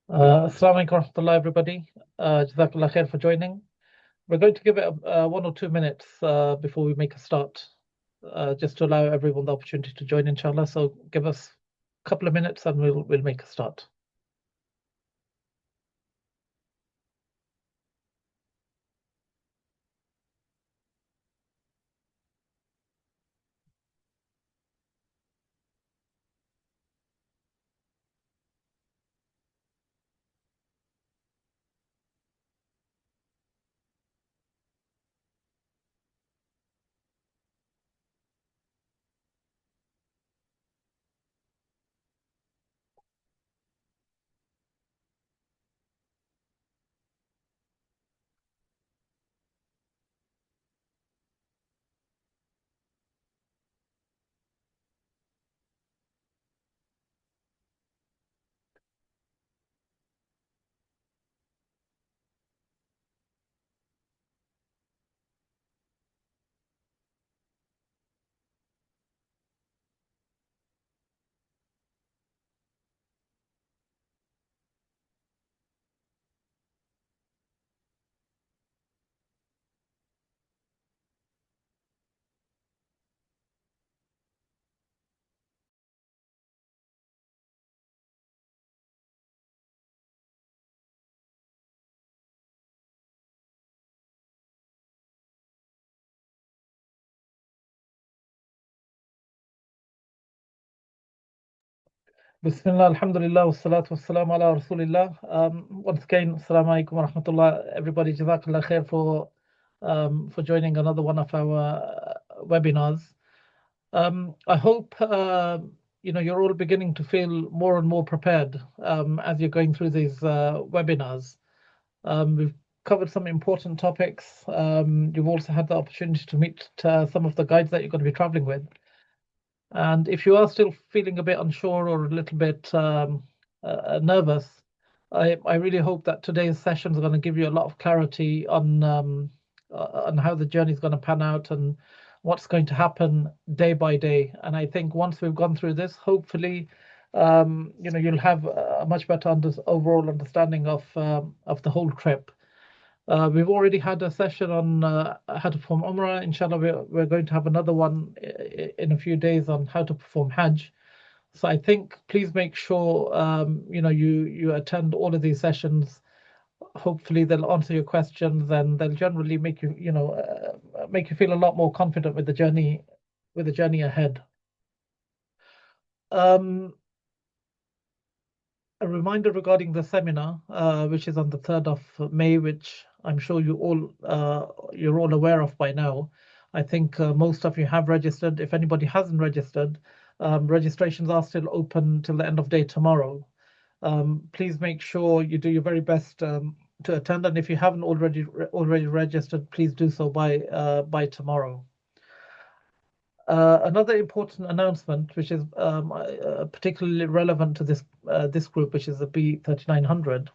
Assalamu alaikum warahmatullahi everybody. Jazakallah khair for joining. We're going to give it 1 or 2 minutes before we make a start, just to allow everyone the opportunity to join, inshallah. So give us a couple of minutes and we'll make a start. Bismillah, alhamdulillah, wassalatu wassalamu ala rasulillah. Once again, assalamu alaikum wa rahmatullah. Everybody, jazakallah khair for joining another one of our webinars. I hope you're all beginning to feel more and more prepared as you're going through these webinars. We've covered some important topics. You've also had the opportunity to meet some of the guides that you're going to be traveling with. And if you are still feeling a bit unsure or a little bit nervous, I really hope that today's session is going to give you a lot of clarity on how the journey is going to pan out and what's going to happen day by day. And I think once we've gone through this, hopefully, you'll have a much better overall understanding of the whole trip. We've already had a session on how to perform Umrah. Inshallah, we're going to have another one in a few days on how to perform Hajj. So I think please make sure you attend all of these sessions. Hopefully they'll answer your questions and they'll generally make you feel a lot more confident with the journey ahead. Um, a reminder regarding the seminar, which is on the 3rd of May, which I'm sure you're all aware of by now. I think most of you have registered. If anybody hasn't registered, registrations are still open till the end of day tomorrow. Please make sure you do your very best to attend, and if you haven't already registered, please do so by tomorrow. Another important announcement, which is particularly relevant to this group, which is the B3900.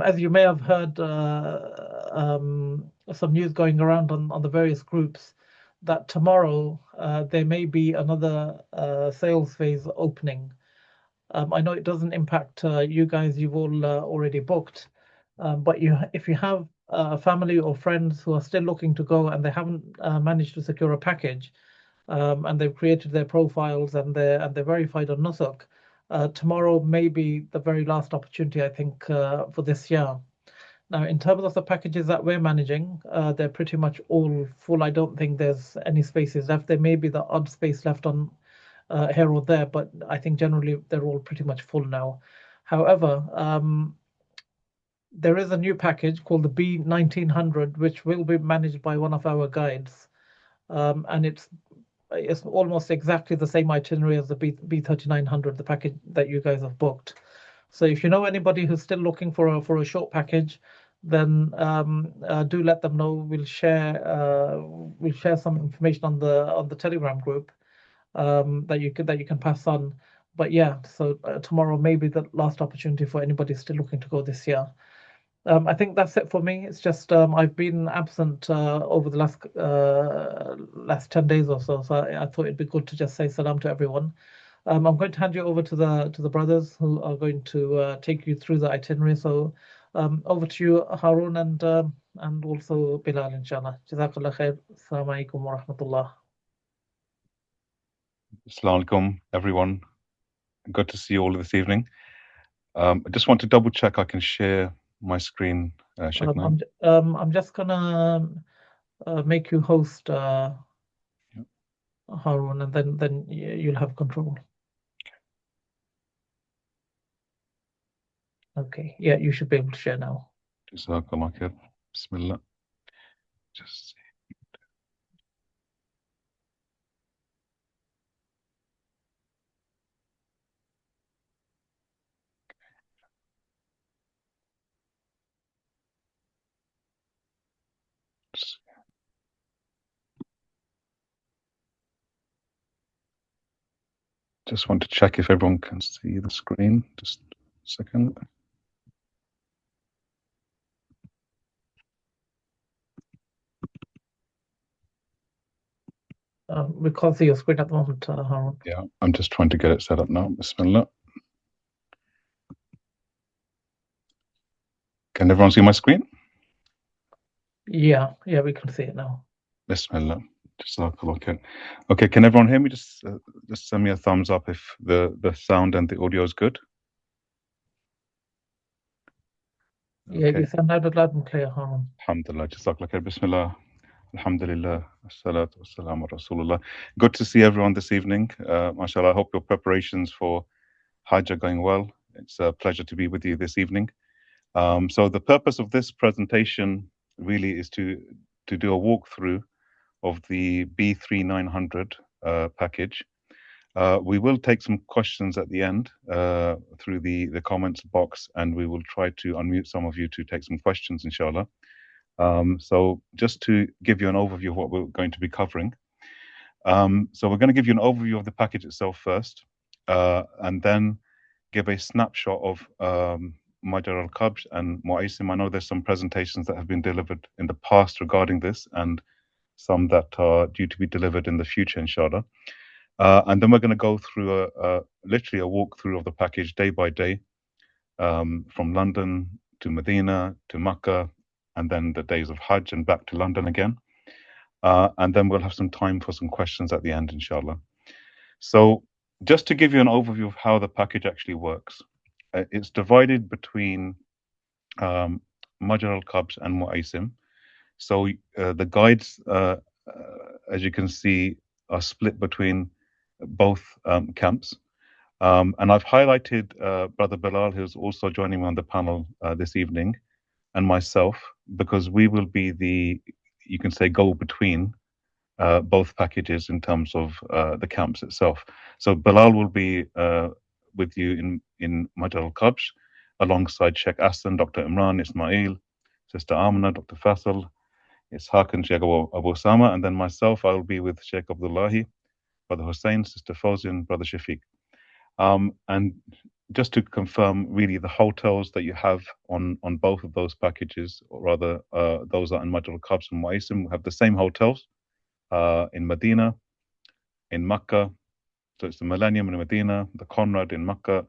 As you may have heard, some news going around on the various groups that tomorrow there may be another sales phase opening. I know it doesn't impact you guys; you've all already booked. But if you have family or friends who are still looking to go and they haven't managed to secure a package, and they've created their profiles and they're verified on Nusuk, tomorrow may be the very last opportunity, I think, for this year. Now, in terms of the packages that we're managing, they're pretty much all full. I don't think there's any spaces left. There may be the odd space left on here or there, but I think generally they're all pretty much full now. However, there is a new package called the B1900, which will be managed by one of our guides, and it's almost exactly the same itinerary as the B3900, the package that you guys have booked. So if you know anybody who's still looking for a short package, then do let them know. We'll share some information on the Telegram group that you can pass on. But yeah, so tomorrow may be the last opportunity for anybody still looking to go this year. I think that's it for me. It's just I've been absent over the last 10 days or so, so I thought it'd be good to just say salam to everyone. I'm going to hand you over to the brothers who are going to take you through the itinerary. So over to you, Harun, and also Bilal, inshallah. Jazakallah khair. Assalamu alaikum wa rahmatullah. Assalamu alaikum, everyone. Good to see you all this evening. I just want to double check I can share my screen, Sheikh Naim. I'm just gonna make you host, Harun, and then you'll have control. Okay, yeah, you should be able to share now. Jazakallah khair. Bismillah. Just see. Just want to check if everyone can see the screen. Just a second. We can't see your screen at the moment, Harun. Yeah, I'm just trying to get it set up now. Bismillah. Can everyone see my screen? Yeah, we can see it now. Bismillah. Jazakallah khair. Okay, can everyone hear me? Just send me a thumbs up if the sound and the audio is good. Yeah, you sound loud and clear, Harun. Alhamdulillah. Jazakallah khair. Bismillah. Alhamdulillah. Assalatu wassalamu Rasulullah. Good to see everyone this evening. MashaAllah, I hope your preparations for Hajj are going well. It's a pleasure to be with you this evening. So the purpose of this presentation really is to do a walkthrough of the B3900 package. We will take some questions at the end through the comments box, and we will try to unmute some of you to take some questions, inshallah. So just to give you an overview of what we're going to be covering. So we're going to give you an overview of the package itself first, and then give a snapshot of Majar al-Kabsh and Mu'aisim. I know there's some presentations that have been delivered in the past regarding this, and some that are due to be delivered in the future, inshallah. And then we're going to go through literally a walkthrough of the package day by day, from London to Medina to Makkah, and then the days of Hajj and back to London again. And then we'll have some time for some questions at the end, inshallah. So just to give you an overview of how the package actually works, it's divided between Majar al-Kabsh and Mu'aisim. So the guides, as you can see, are split between both camps. And I've highlighted Brother Bilal, who's also joining me on the panel this evening, and myself, because we will be the, you can say, go-between both packages in terms of the camps itself. So Bilal will be with you in Majar al-Kabsh, alongside Sheikh Aslan, Dr. Imran, Ismail, Sister Amna, Dr. Faisal, Ishaq and Sheikh Abu Sama, and then myself, I will be with Sheikh Abdullahi, Brother Hussein, Sister Fawzian, Brother Shafiq. And just to confirm, really, the hotels that you have on both of those packages, or rather those are in Majar al-Kabsh and Mu'aisim, have the same hotels in Medina, in Makkah. So it's the Millennium in Medina, the Conrad in Makkah,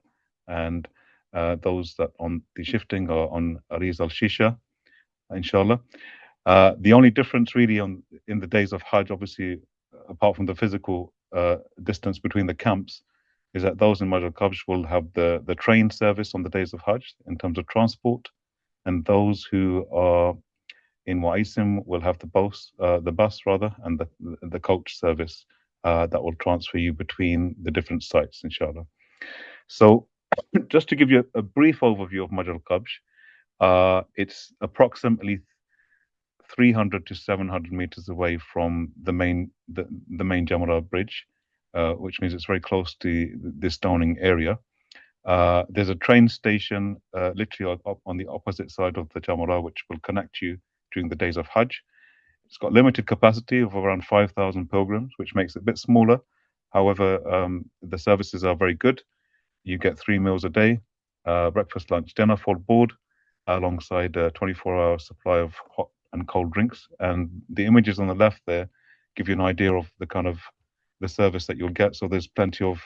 and those that on the shifting are on Ariz al-Shisha, inshallah. The only difference really in the days of Hajj, obviously, apart from the physical distance between the camps, is that those in Majar al-Kabsh will have the train service on the days of Hajj in terms of transport, and those who are in Mu'aisim will have the bus and the coach service that will transfer you between the different sites, inshallah. So just to give you a brief overview of Majar al-Kabsh, it's approximately 300 to 700 meters away from the main Jamra bridge, which means it's very close to the stoning area. There's a train station literally on the opposite side of the Jamra, which will connect you during the days of Hajj. It's got limited capacity of around 5,000 pilgrims, which makes it a bit smaller. However, the services are very good. You get 3 meals a day, breakfast, lunch, dinner, full board, alongside a 24-hour supply of hot and cold drinks. And the images on the left there give you an idea of the kind of the service that you'll get. So there's plenty of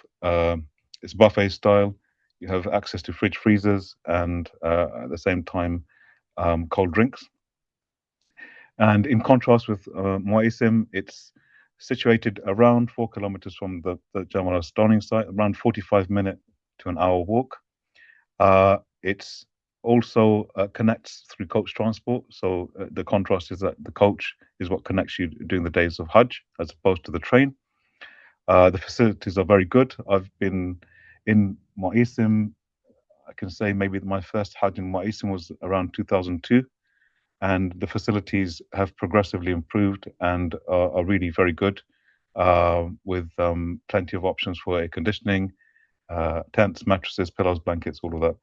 it's buffet style. You have access to fridge freezers and at the same time cold drinks. And in contrast with Muaisim, it's situated around 4 kilometers from the Jamal stoning site, around 45-minute to an hour walk. It's also connects through coach transport. So the contrast is that the coach is what connects you during the days of Hajj as opposed to the train. The facilities are very good. I've been in Muaisim. I can say maybe my first Hajj in Muaisim was around 2002, and the facilities have progressively improved and are really very good, with plenty of options for air conditioning, tents, mattresses, pillows, blankets, all of that.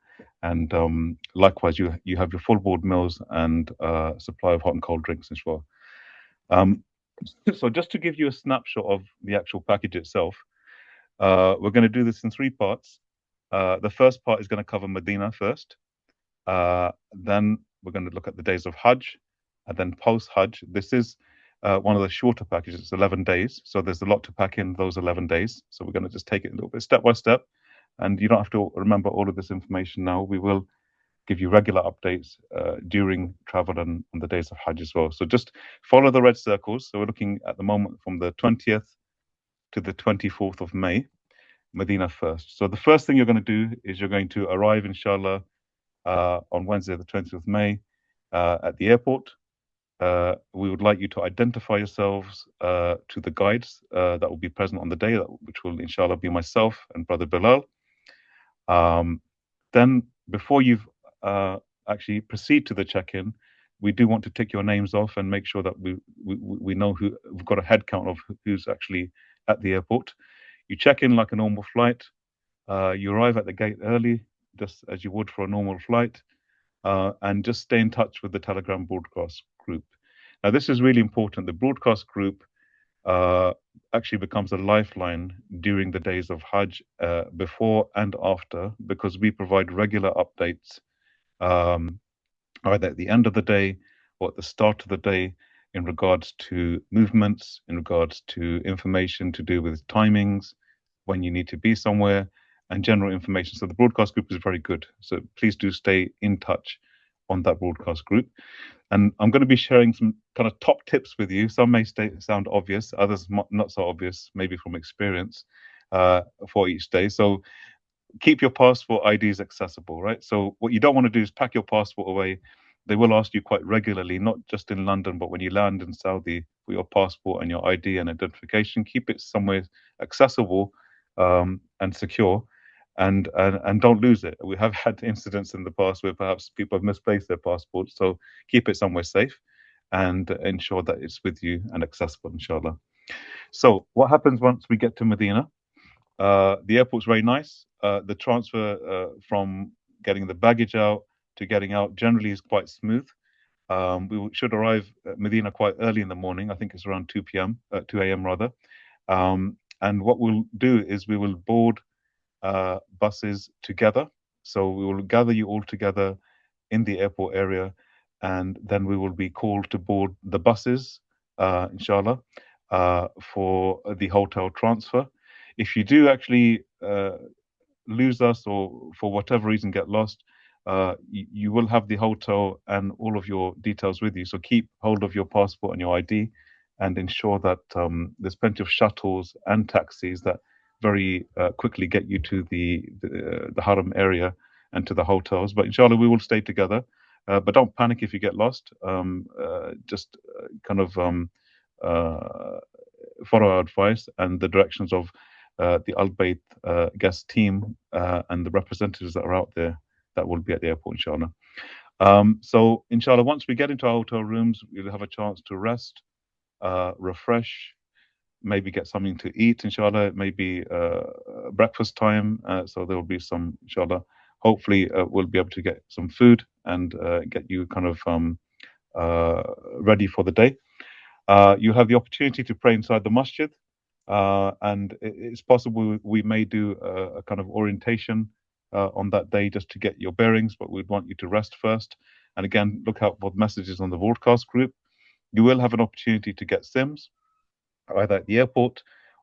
And likewise, you have your full board meals and supply of hot and cold drinks as well. Um, so just to give you a snapshot of the actual package itself, we're going to do this in three parts. The first part is going to cover Medina first. Then we're going to look at the days of Hajj, and then post Hajj. This is one of the shorter packages. It's 11 days, so there's a lot to pack in those 11 days. So we're going to just take it a little bit step by step, and you don't have to remember all of this information now. We will give you regular updates during travel and on the days of Hajj as well. So just follow the red circles. So we're looking at the moment from the 20th to the 24th of May, Medina first. So the first thing you're going to do is you're going to arrive, inshallah, on Wednesday, the 20th of May, at the airport. We would like you to identify yourselves to the guides that will be present on the day, which will, inshallah, be myself and Brother Bilal. Then, before you actually proceed to the check-in, we do want to tick your names off and make sure that we know who, we've got a head count of who's actually at the airport. You check in like a normal flight. You arrive at the gate early, just as you would for a normal flight, and just stay in touch with the Telegram broadcast group. Now, this is really important. The broadcast group actually becomes a lifeline during the days of Hajj, before and after, because we provide regular updates, either at the end of the day or at the start of the day, in regards to movements, in regards to information to do with timings, when you need to be somewhere, and general information. So the broadcast group is very good. So please do stay in touch on that broadcast group. And I'm going to be sharing some kind of top tips with you. Some may sound obvious, others not so obvious, maybe from experience, for each day. So keep your passport IDs accessible, right? So what you don't want to do is pack your passport away. They will ask you quite regularly, not just in London, but when you land in Saudi, for your passport and your ID and identification. Keep it somewhere accessible, and secure, and don't lose it. We have had incidents in the past where perhaps people have misplaced their passports. So keep it somewhere safe and ensure that it's with you and accessible, inshallah. So what happens once we get to Medina? The airport's very nice. The transfer from getting the baggage out to getting out generally is quite smooth. We should arrive at Medina quite early in the morning. I think it's around 2 p.m., 2 a.m. rather. And what we'll do is we will board buses together. So we will gather you all together in the airport area, and then we will be called to board the buses, inshallah, for the hotel transfer. If you do actually lose us or for whatever reason get lost, you will have the hotel and all of your details with you. So keep hold of your passport and your ID, and ensure that there's plenty of shuttles and taxis that very quickly get you to the Haram area and to the hotels. But inshallah, we will stay together. But don't panic if you get lost. Just kind of follow our advice and the directions of the Al-Bayt guest team and the representatives that are out there that will be at the airport, inshallah. So, inshallah, once we get into our hotel rooms, we'll have a chance to rest, refresh, maybe get something to eat, inshallah. Maybe breakfast time. So there will be some, inshallah. Hopefully, we'll be able to get some food and get you kind of ready for the day. You have the opportunity to pray inside the masjid, and it's possible we may do a kind of orientation on that day just to get your bearings, but we'd want you to rest first. And again, look out for messages on the broadcast group. You will have an opportunity to get SIMs, either at the airport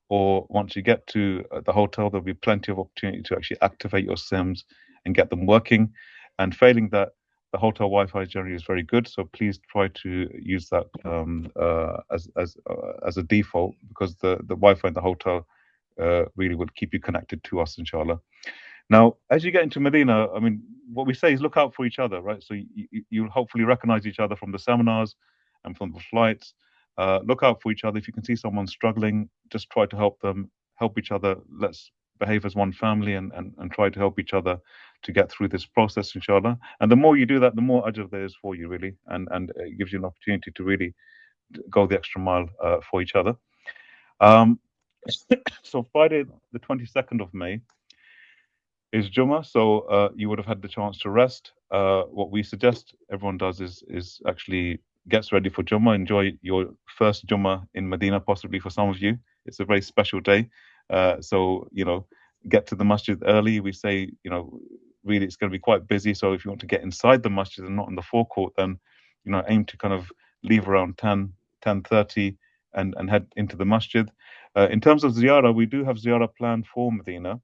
or once you get to the hotel, there'll be plenty of opportunity to actually activate your SIMs and get them working. And failing that, the hotel Wi-Fi generally is very good, so please try to use that as a default, because the Wi-Fi in the hotel really will keep you connected to us, inshallah. Now, as you get into Medina, I mean, what we say is look out for each other, right? So you'll hopefully recognize each other from the seminars and from the flights. Look out for each other. If you can see someone struggling, just try to help them, help each other. Let's behave as one family and try to help each other to get through this process, inshallah. And the more you do that, the more ajr there is for you, really. And it gives you an opportunity to really go the extra mile for each other. Um, so Friday, the 22nd of May, is Jummah, so you would have had the chance to rest. What we suggest everyone does is actually gets ready for Jummah. Enjoy your first Jummah in Medina, possibly for some of you. It's a very special day. So, get to the masjid early. We say, really it's going to be quite busy. So if you want to get inside the masjid and not in the forecourt, then, aim to kind of leave around 10:30 and head into the masjid. In terms of ziyarah, we do have ziyarah planned for Medina.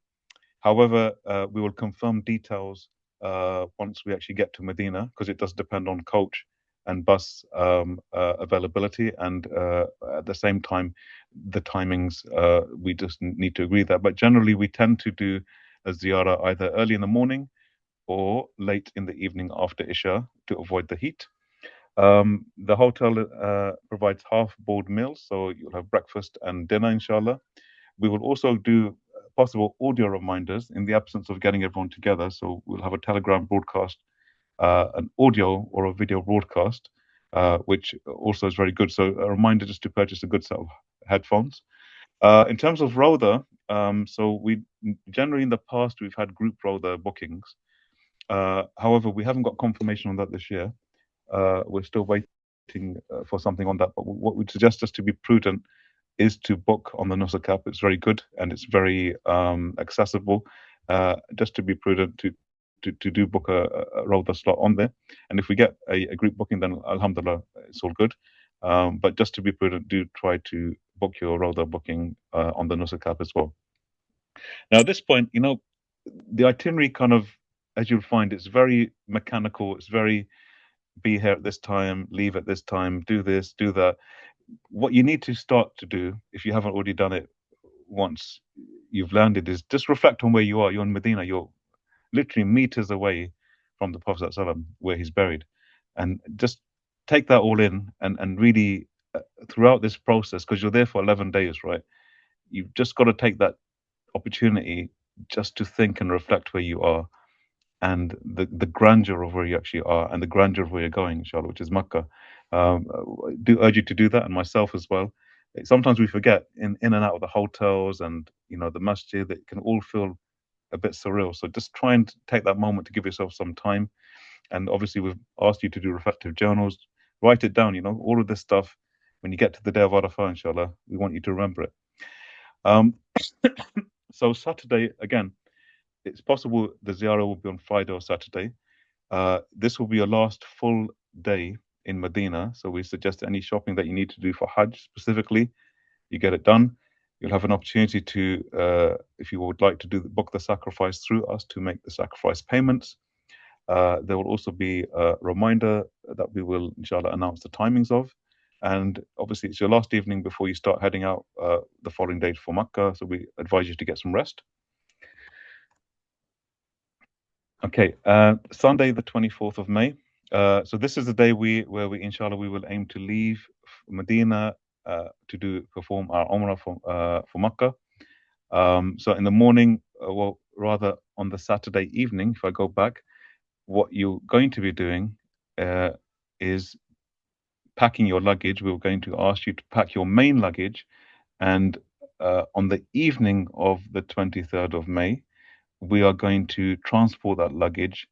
However, we will confirm details once we actually get to Medina, because it does depend on coach and bus availability, and at the same time, the timings, we just need to agree that. But generally, we tend to do a ziyarah either early in the morning or late in the evening after Isha to avoid the heat. The hotel provides half-board meals, so you'll have breakfast and dinner, inshallah. We will also do possible audio reminders in the absence of getting everyone together. So we'll have a Telegram broadcast, an audio or a video broadcast, which also is very good. So a reminder just to purchase a good set of headphones. In terms of Rother, so we generally in the past we've had group Rother bookings. However, we haven't got confirmation on that this year. We're still waiting for something on that. But what we'd suggest, just to be prudent, is to book on the Nusuk app. It's very good and it's very accessible. Just to be prudent, to do book a Rother slot on there. And if we get a group booking, then alhamdulillah, it's all good. But just to be prudent, do try to book your Rother booking on the Nusuk app as well. Now, at this point, the itinerary kind of, as you'll find, it's very mechanical. It's very be here at this time, leave at this time, do this, do that. What you need to start to do, if you haven't already done it once you've landed, is just reflect on where you are. You're in Medina. You're literally meters away from the Prophet ﷺ, where he's buried. And just take that all in and really, throughout this process, because you're there for 11 days, right? You've just got to take that opportunity just to think and reflect where you are, and the grandeur of where you actually are, and the grandeur of where you're going, inshallah, which is Makkah. Do urge you to do that, and myself as well. Sometimes we forget in and out of the hotels and the masjid, that it can all feel a bit surreal. So just try and take that moment to give yourself some time. And obviously, we've asked you to do reflective journals. Write it down. All of this stuff. When you get to the day of Arafah, inshallah, we want you to remember it. So Saturday again, it's possible the ziyarah will be on Friday or Saturday. This will be your last full day in Medina. So we suggest any shopping that you need to do for Hajj specifically, you get it done. You'll have an opportunity to, if you would like to book the sacrifice through us, to make the sacrifice payments. There will also be a reminder that we will, inshallah, announce the timings of. And obviously, it's your last evening before you start heading out the following day for Makkah. So we advise you to get some rest. Okay, Sunday, the 24th of May. So this is the day where we, inshallah, we will aim to leave Medina to perform our Umrah for Makkah. So in the morning, well, rather on the Saturday evening, if I go back, what you're going to be doing is packing your luggage. We're going to ask you to pack your main luggage, and on the evening of the 23rd of May, we are going to transport that luggage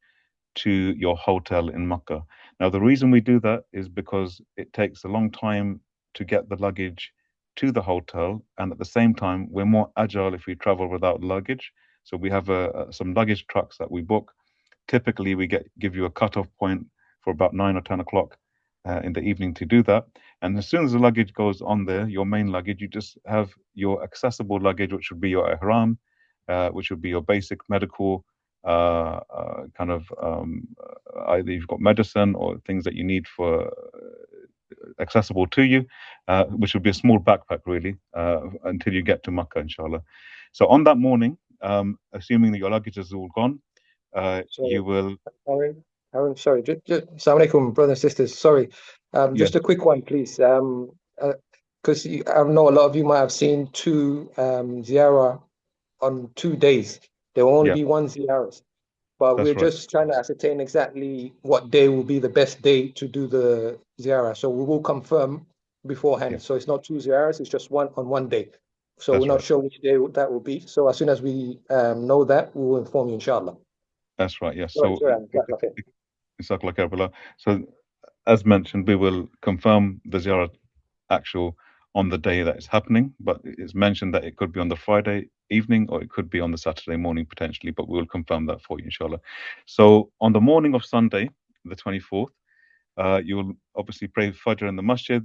to your hotel in Makkah. Now, the reason we do that is because it takes a long time to get the luggage to the hotel, and at the same time, we're more agile if we travel without luggage. So we have some luggage trucks that we book. Typically, we give you a cutoff point for about 9 or 10 o'clock in the evening to do that. And as soon as the luggage goes on there, your main luggage, you just have your accessible luggage, which would be your ihram, which would be your basic medical kind of either you've got medicine or things that you need for accessible to you, which would be a small backpack really until you get to Makkah, inshallah. So on that morning, assuming that your luggage is all gone, you will. Aaron, sorry. Assalamu alaikum, brothers and sisters. Sorry. Yes. Just a quick one, please. Because I know a lot of you might have seen two ziyarah on 2 days. There will only Yeah. be one ziyarah. But That's we're right. just trying to ascertain exactly what day will be the best day to do the ziyarah. So we will confirm beforehand. Yeah. So it's not two ziyarahs, it's just one on one day. So That's we're not right. sure which day that will be. So as soon as we know that, we will inform you, inshallah. That's right. Yes. Sorry, So that's okay. So as mentioned, we will confirm the ziyarah actual on the day that it's happening, but it's mentioned that it could be on the Friday evening or it could be on the Saturday morning potentially, but we will confirm that for you, inshallah. So on the morning of Sunday, the 24th, you'll obviously pray Fajr in the masjid,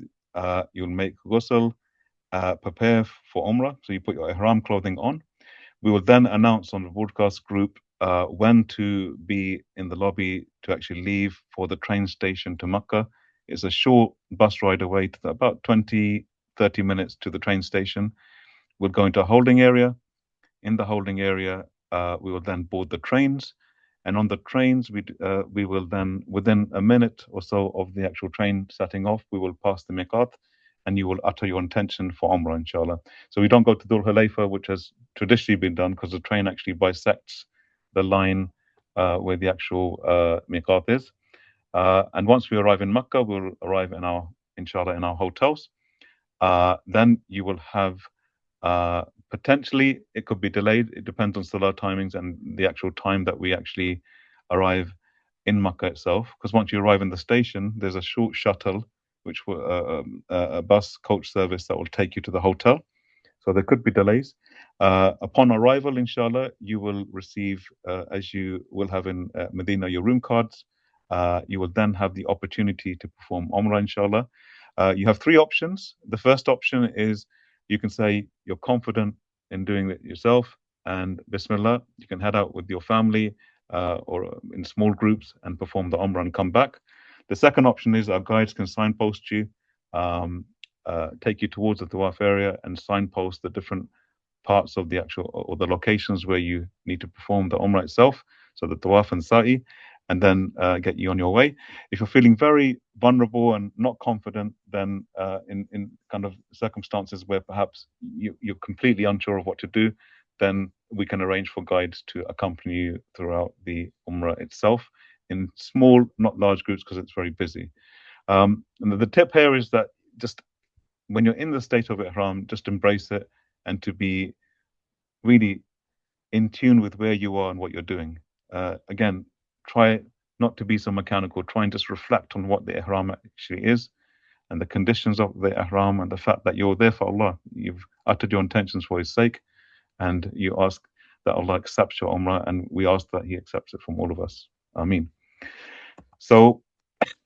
you'll make ghusl, prepare for Umrah, so you put your ihram clothing on. We will then announce on the broadcast group when to be in the lobby to actually leave for the train station to Makkah. It's a short bus ride away, to about 20, 30 minutes to the train station. We'll go into a holding area. In the holding area, we will then board the trains. And on the trains, we will then, within a minute or so of the actual train setting off, we will pass the miqat and you will utter your intention for Umrah, inshallah. So we don't go to Dhul Hulayfa, which has traditionally been done because the train actually bisects the line where the actual miqat is. And once we arrive in Makkah, we'll arrive inshallah, in our hotels. Then you will have potentially it could be delayed. It depends on Salah timings and the actual time that we actually arrive in Makkah itself. Because once you arrive in the station, there's a short shuttle, which will a bus coach service that will take you to the hotel. So there could be delays. Upon arrival, inshallah, you will receive, as you will have in Medina, your room cards. You will then have the opportunity to perform Umrah, inshallah. You have three options. The first option is you can say you're confident in doing it yourself, and Bismillah, you can head out with your family or in small groups and perform the Umrah and come back. The second option is our guides can signpost you, take you towards the Tawaf area and signpost the different parts of the actual or the locations where you need to perform the Umrah itself, so the Tawaf and Sa'i, and then get you on your way. If you're feeling very vulnerable and not confident, then in kind of circumstances where perhaps you're completely unsure of what to do, then we can arrange for guides to accompany you throughout the Umrah itself in small, not large groups because it's very busy. And the tip here is that just when you're in the state of Ihram, just embrace it and to be really in tune with where you are and what you're doing. Again, try not to be so mechanical. Try and just reflect on what the Ihram actually is and the conditions of the Ihram and the fact that you're there for Allah. You've uttered your intentions for His sake and you ask that Allah accepts your Umrah, and we ask that He accepts it from all of us. Ameen. So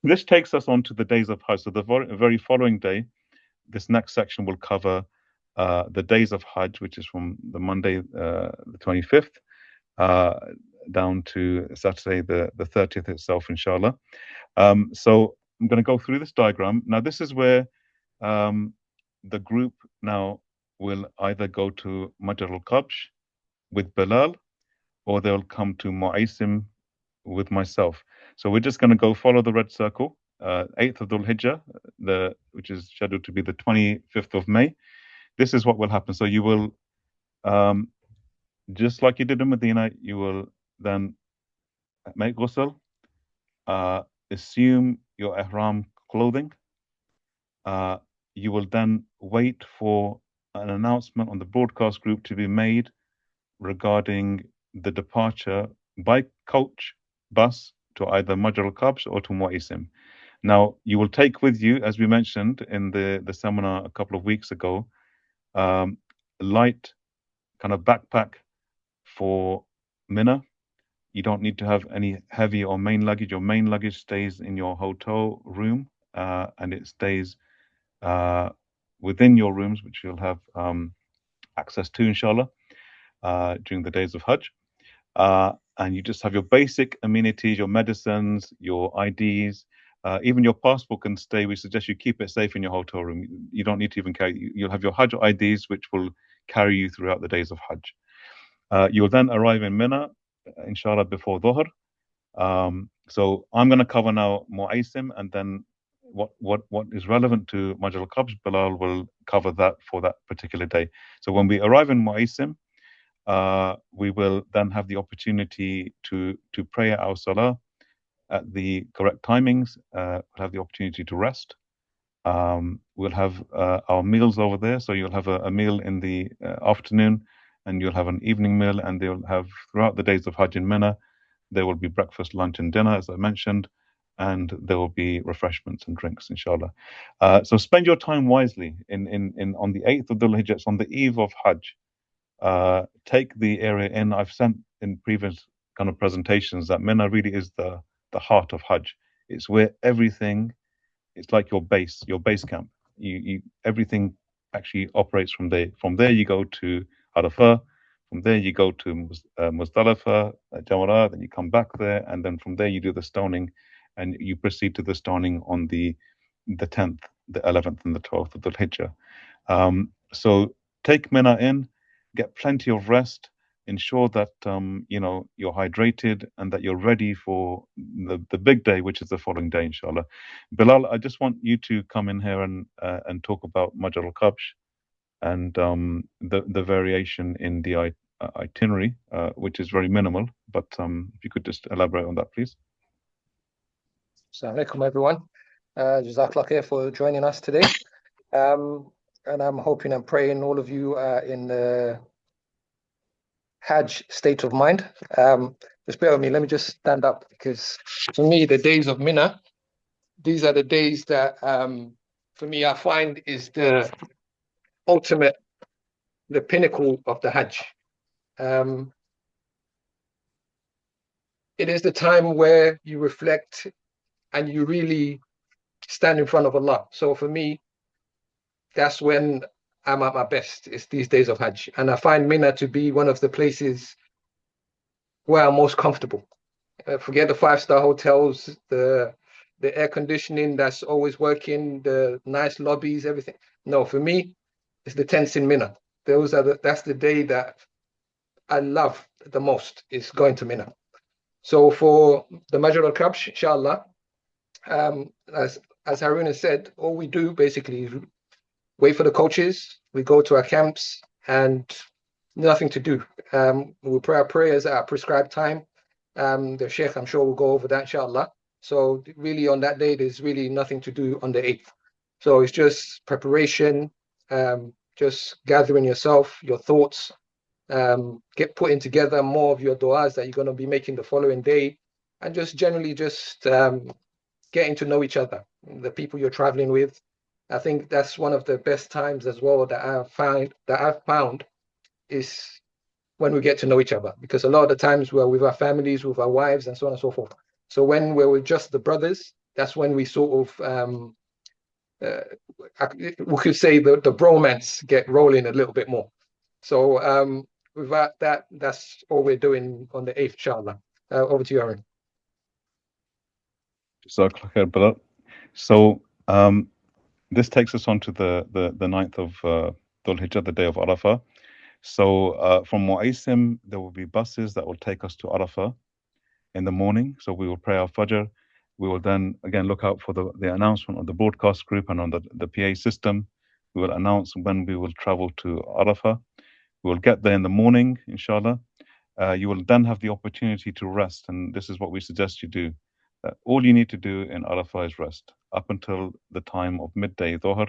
this takes us on to the days of Hajj. So the very following day, this next section will cover the days of Hajj, which is from the Monday, the 25th, down to Saturday, the 30th itself, inshallah. So I'm going to go through this diagram. Now, this is where the group now will either go to Majr al-Qabsh with Bilal, or they'll come to Mu'aysim with myself. So we're just going to go follow the red circle, 8th of Dhul Hijjah, which is scheduled to be the 25th of May. This is what will happen. So you will, just like you did in Medina, you will then make ghusl, assume your ihram clothing. You will then wait for an announcement on the broadcast group to be made regarding the departure by coach bus to either Majr al-Qabsh or to Mu'aysim. Now, you will take with you, as we mentioned in the seminar a couple of weeks ago, light kind of backpack for Mina. You don't need to have any heavy or main luggage. Your main luggage stays in your hotel room and it stays within your rooms, which you'll have access to, inshallah, during the days of Hajj. And you just have your basic amenities, your medicines, your IDs, even your passport can stay. We suggest you keep it safe in your hotel room. You don't need to even carry. You'll have your Hajj IDs, which will carry you throughout the days of Hajj. You'll then arrive in Mina, inshallah, before Dhuhr. So I'm going to cover now Mu'aysim, and then what is relevant to Majal al-Qabj, Bilal will cover that for that particular day. So when we arrive in Mu'aysim, we will then have the opportunity to pray our salah at the correct timings. We'll have the opportunity to rest. We'll have our meals over there. So you'll have a meal in the afternoon, and you'll have an evening meal, and they'll have throughout the days of Hajj in Mina, there will be breakfast, lunch, and dinner, as I mentioned, and there will be refreshments and drinks, inshallah. So spend your time wisely. On the 8th of Dhul Hijjah, it's on the eve of Hajj. Take the area in. I've sent in previous kind of presentations that Mina really is the heart of Hajj. It's where everything, it's like your base camp. You everything actually operates from there. From there you go to Arafah. From there you go to Muzdalifah, Jamarat, then you come back there, and then from there you do the stoning, and you proceed to the stoning on the 10th, the 11th, and the 12th of Dhul Hijjah. So take Mina in, get plenty of rest, ensure that you're hydrated and that you're ready for the big day, which is the following day, inshallah. Bilal, I just want you to come in here and talk about Majal al-Qabj and the variation in the itinerary, which is very minimal. But if you could just elaborate on that, please. Assalamu alaikum, everyone. Jazakallah khair for joining us today. And I'm hoping and praying all of you are in the Hajj state of mind. Just bear with me. Let me just stand up, because for me, the days of Mina, these are the days that, for me, I find is the ultimate, the pinnacle of the Hajj. It is the time where you reflect and you really stand in front of Allah. So for me, that's when I'm at my best. It's these days of Hajj. And I find Mina to be one of the places where I'm most comfortable. Forget the 5-star hotels, the air conditioning that's always working, the nice lobbies, everything. No, for me, it's the tents in Mina. That's the day that I love the most, is going to Mina. So for the Majal al-Qabj, inshallah, as Haruna said, all we do basically is wait for the coaches. We go to our camps and nothing to do. We'll pray our prayers at our prescribed time. The Sheikh, I'm sure, will go over that, inshallah. So really on that day, there's really nothing to do on the 8th. So it's just preparation, just gathering yourself, your thoughts, get putting together more of your du'as that you're going to be making the following day, and just generally just getting to know each other, the people you're traveling with. I think that's one of the best times as well that I've found is when we get to know each other, because a lot of the times we're with our families, with our wives, and so on and so forth. So when we're with just the brothers, that's when we sort of we could say the bromance get rolling a little bit more. So without that, that's all we're doing on the 8th, inshallah. Over to you, Aaron. So this takes us on to the 9th of Dhul Hijjah, the day of Arafah. So from Mu'aysim, there will be buses that will take us to Arafah in the morning. So we will pray our Fajr. We will then again look out for the announcement on the broadcast group and on the PA system. We will announce when we will travel to Arafah. We will get there in the morning, inshallah. You will then have the opportunity to rest, and this is what we suggest you do. All you need to do in Arafah is rest up until the time of midday, Dhuhr,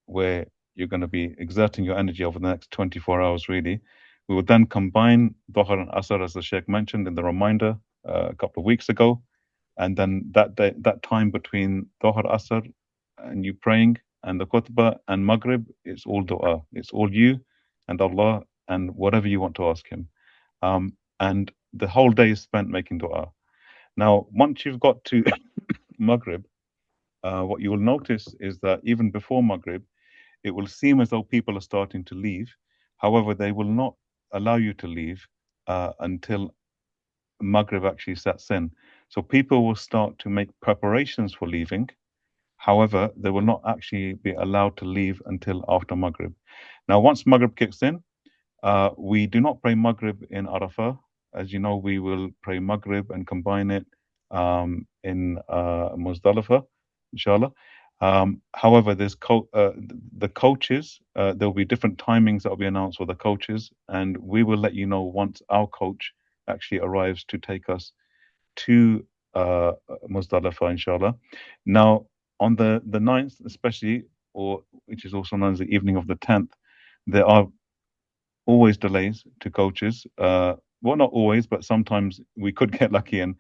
where you're going to be exerting your energy over the next 24 hours, really. We will then combine Dhuhr and Asr, as the Sheikh mentioned in the reminder a couple of weeks ago. And then that time between Dhuhr, Asr, and you praying, and the khutbah and Maghrib, it's all dua. It's all you and Allah and whatever you want to ask Him. And the whole day is spent making dua. Now, once you've got to Maghrib, what you will notice is that even before Maghrib, it will seem as though people are starting to leave. However, they will not allow you to leave until Maghrib actually sets in. So people will start to make preparations for leaving. However, they will not actually be allowed to leave until after Maghrib. Now, once Maghrib kicks in, we do not pray Maghrib in Arafah. As you know, we will pray Maghrib and combine it in Muzdalifah, inshallah. However, the coaches, there will be different timings that will be announced for the coaches, and we will let you know once our coach actually arrives to take us to Muzdalifah, inshallah. Now, on the 9th, especially, or which is also known as the evening of the 10th, there are always delays to coaches. Well, not always, but sometimes we could get lucky and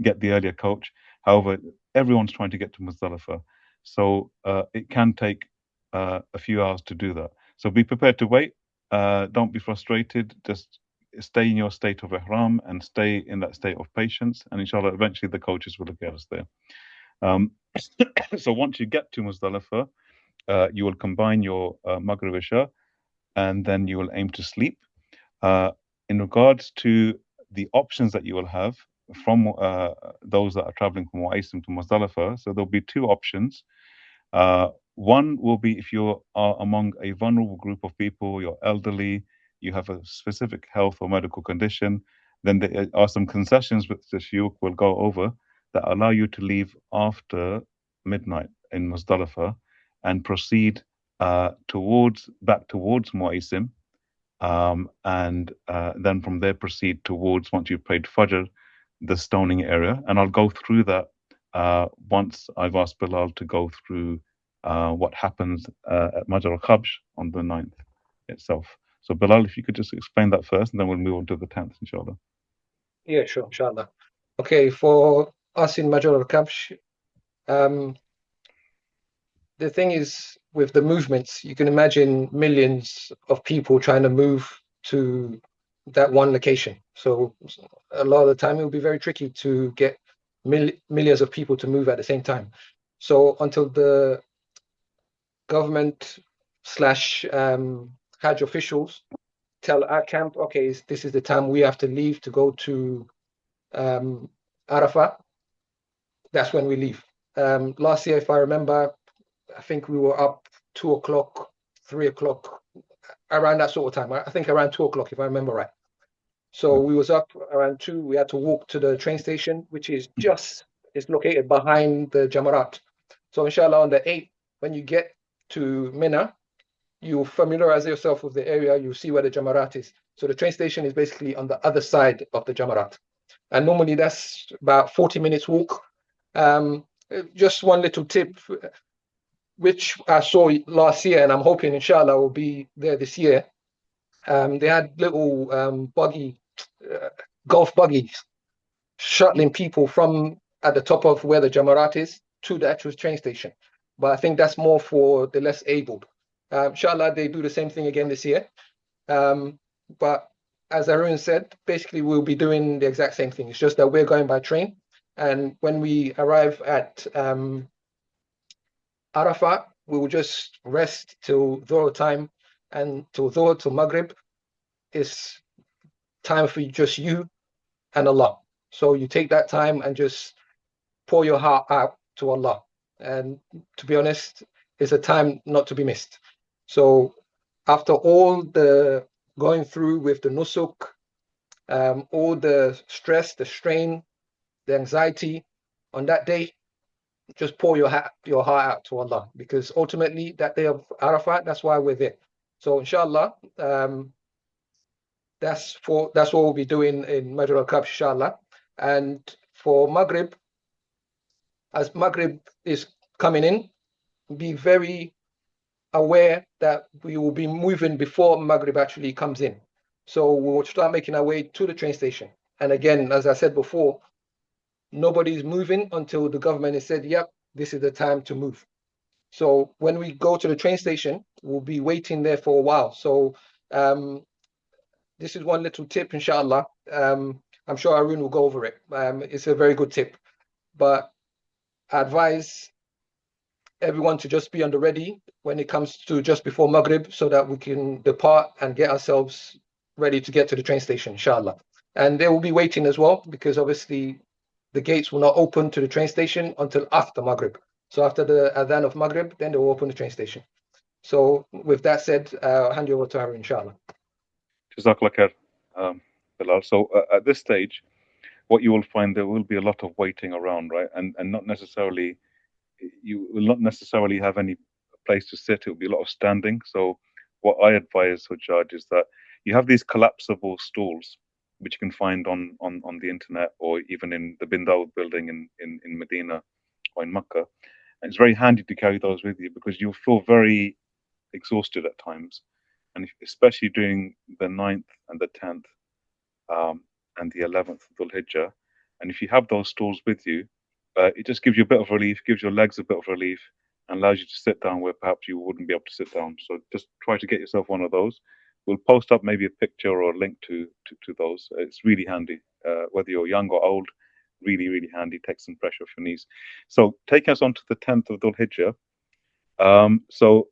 get the earlier coach. However, everyone's trying to get to Muzdalifah. So it can take a few hours to do that. So be prepared to wait. Don't be frustrated. Just stay in your state of ihram and stay in that state of patience. And inshallah, eventually the coaches will get us there. So once you get to Muzdalifah, you will combine your Maghrib Isha, and then you will aim to sleep. In regards to the options that you will have from those that are traveling from Mu'aysim to Muzdalifah, so there'll be two options. One will be if you are among a vulnerable group of people, you're elderly, you have a specific health or medical condition, then there are some concessions which the Shuyukh will go over that allow you to leave after midnight in Muzdalifah and proceed back towards Mu'aysim, and then from there proceed towards, once you've prayed Fajr, the stoning area. And I'll go through that once I've asked Bilal to go through what happens at Majr al-Khabsh on the 9th itself. So Bilal, if you could just explain that first, and then we'll move on to the 10th, inshallah. Yeah, sure, inshallah. Okay, for us in Major al-Kabsh, the thing is, with the movements, you can imagine millions of people trying to move to that one location. So a lot of the time, it will be very tricky to get millions of people to move at the same time. So until the government slash Hajj officials tell our camp, okay, this is the time we have to leave to go to Arafah, that's when we leave. Last year, if I remember, I think we were up 2 o'clock, 3 o'clock, around that sort of time. I think around 2 o'clock, if I remember right. So we was up around 2. We had to walk to the train station, which is it's located behind the Jamarat. So inshallah, on the 8th, when you get to Mina, you familiarize yourself with the area, you see where the Jamarat is. So the train station is basically on the other side of the Jamarat. And normally that's about 40 minutes walk. Just one little tip, which I saw last year, and I'm hoping inshallah will be there this year. They had little golf buggies shuttling people from at the top of where the Jamarat is to the actual train station. But I think that's more for the less abled. Inshallah, they do the same thing again this year. But as Arun said, basically we'll be doing the exact same thing. It's just that we're going by train. And when we arrive at Arafat, we will just rest till Dhuhr time, and till Dhuhr, till Maghrib, is time for just you and Allah. So you take that time and just pour your heart out to Allah. And to be honest, it's a time not to be missed. So after all the going through with the nusuk, all the stress, the strain, the anxiety on that day, just pour your heart out to Allah, because ultimately that day of Arafat, that's why we're there. So inshallah, that's what we'll be doing in Majr al-Kabsh, inshallah. And for Maghrib, as Maghrib is coming in, be very aware that we will be moving before Maghrib actually comes in. So we'll start making our way to the train station. And again, as I said before, nobody's moving until the government has said, yep, this is the time to move. So when we go to the train station, we'll be waiting there for a while. So this is one little tip, inshallah. I'm sure Arun will go over it. It's a very good tip. But I advise everyone to just be on the ready when it comes to just before Maghrib, so that we can depart and get ourselves ready to get to the train station, inshallah. And they will be waiting as well, because obviously the gates will not open to the train station until after Maghrib. So after the adhan of Maghrib, then they will open the train station. So with that said, I'll hand you over to Harry, inshallah. Jazakallah khair, Bilal. So at this stage, what you will find, there will be a lot of waiting around, right? And not necessarily, you will not necessarily have any place to sit. It will be a lot of standing. So what I advise Hujjaj is that you have these collapsible stools, which you can find on the internet, or even in the Bin Dawood building in Medina or in Mecca. And it's very handy to carry those with you, because you'll feel very exhausted at times. And especially during the 9th and the 10th, and the 11th of Dhul Hijjah. And if you have those stools with you, it just gives you a bit of relief, gives your legs a bit of relief, and allows you to sit down where perhaps you wouldn't be able to sit down. So just try to get yourself one of those. We'll post up maybe a picture or a link to those. It's really handy, whether you're young or old. Really, really handy. Takes some pressure off your knees. So taking us on to the 10th of Dhul Hijjah. So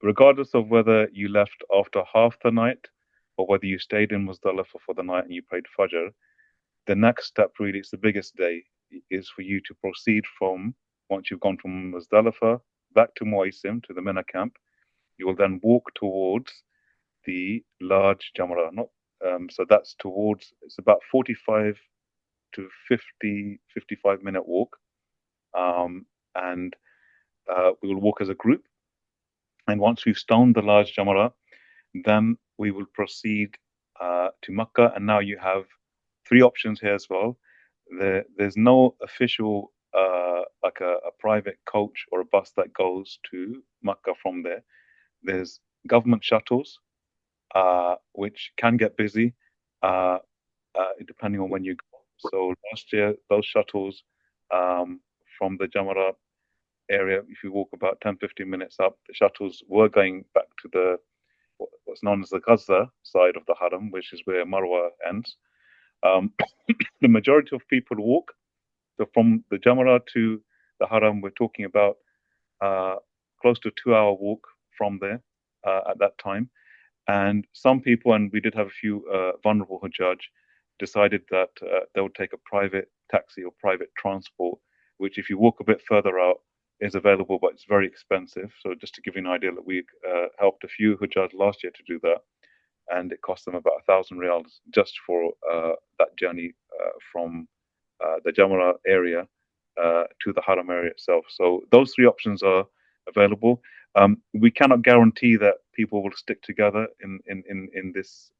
regardless of whether you left after half the night or whether you stayed in Muzdalifah for the night and you prayed Fajr, the next step, really, it's the biggest day, is for you to proceed from, once you've gone from Muzdalifah back to Muaisim, to the Mina camp. You will then walk towards the large Jamrah. So that's towards, it's about 45 to 50, 55-minute walk. And we will walk as a group. And once we've stoned the large Jamrah, then we will proceed to Makkah. And now you have 3 options here as well. There's no official, like a private coach or a bus that goes to Makkah from there. There's government shuttles, which can get busy depending on when you go. So last year, those shuttles from the Jamrah area, if you walk about 10-15 minutes up, the shuttles were going back to what's known as the Gaza side of the Haram, which is where Marwa ends. The majority of people walk. So from the Jamrah to the Haram, we're talking about close to a 2-hour walk from there at that time. And some people, and we did have a few vulnerable Hujjaj, decided that they would take a private taxi or private transport, which if you walk a bit further out is available, but it's very expensive. So just to give you an idea, that we helped a few Hujjaj last year to do that, and it cost them about 1,000 riyals just for that journey from the Jamrah area to the Haram area itself. So those 3 options are available. We cannot guarantee that people will stick together in this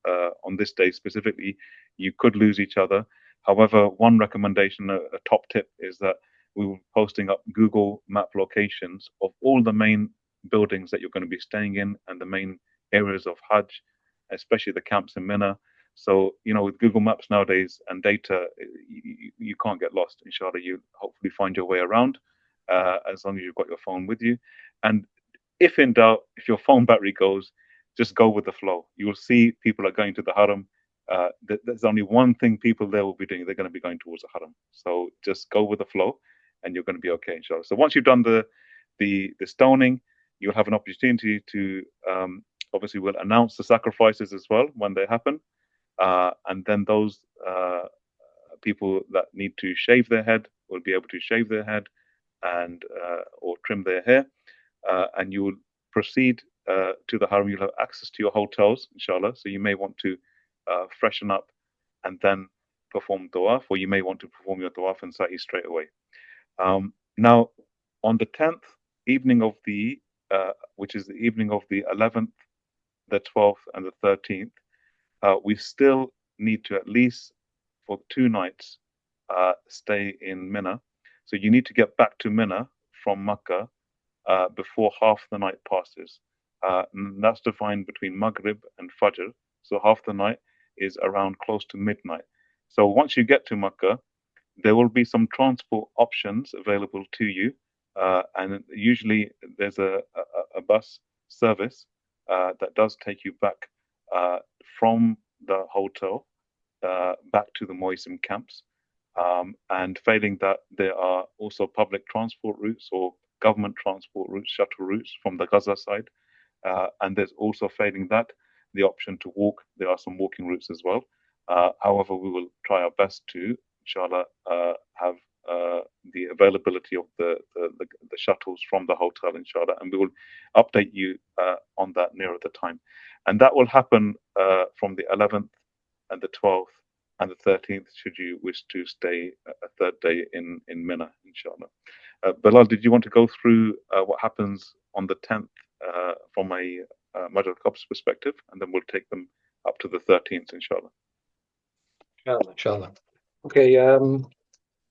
on this day specifically. You could lose each other. However, one recommendation, a top tip, is that we will be posting up Google Map locations of all the main buildings that you're going to be staying in and the main areas of Hajj, especially the camps in Mina. So, with Google Maps nowadays and data, you can't get lost. Inshallah, you hopefully find your way around as long as you've got your phone with you. And if in doubt, if your phone battery goes, just go with the flow. You will see people are going to the Haram. There's only one thing people there will be doing. They're going to be going towards the Haram. So just go with the flow and you're going to be okay, inshallah. So once you've done the stoning, you'll have an opportunity to, obviously we'll announce the sacrifices as well when they happen. And then those people that need to shave their head will be able to shave their head and or trim their hair. And you will proceed to the Haram. You'll have access to your hotels, inshallah. So you may want to freshen up and then perform tawaf, or you may want to perform your tawaf and sa'i straight away. Now, on the 10th evening of which is the evening of the 11th, the 12th, and the 13th, we still need to, at least for 2 nights, stay in Mina. So you need to get back to Mina from Makkah before half the night passes. And that's defined between Maghrib and Fajr. So half the night is around close to midnight. So once you get to Makkah, there will be some transport options available to you. And usually there's a bus service that does take you back from the hotel back to the Muaisim camps. And failing that, there are also public transport routes or government transport routes, shuttle routes from the Gaza side. And there's also, failing that, the option to walk. There are some walking routes as well. However, we will try our best to, inshallah, have the availability of the shuttles from the hotel, inshallah, and we will update you on that nearer the time. And that will happen from the 11th and the 12th and the 13th, should you wish to stay a third day in Mina, inshallah. Bilal, did you want to go through what happens on the 10th from a Major Cop's perspective, and then we'll take them up to the 13th, inshallah. Inshallah. Okay,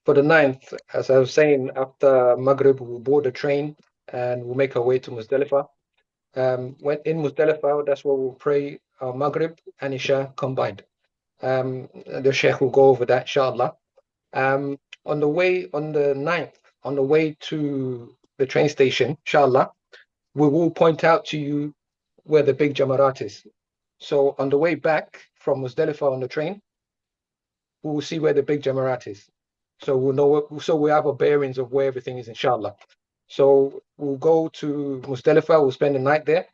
for the 9th, as I was saying, after Maghrib, we'll board a train and we'll make our way to Muzdalifah. When in Muzdalifah, that's where we'll pray our Maghrib and Isha combined. The Sheikh will go over that, inshallah. On the way, on the 9th, on the way to the train station, inshallah, we will point out to you where the big Jamarat is. So on the way back from Muzdalifah on the train, we will see where the big Jamarat is. So we'll know, so we have a bearings of where everything is, inshallah. So we'll go to Muzdalifah, we'll spend the night there.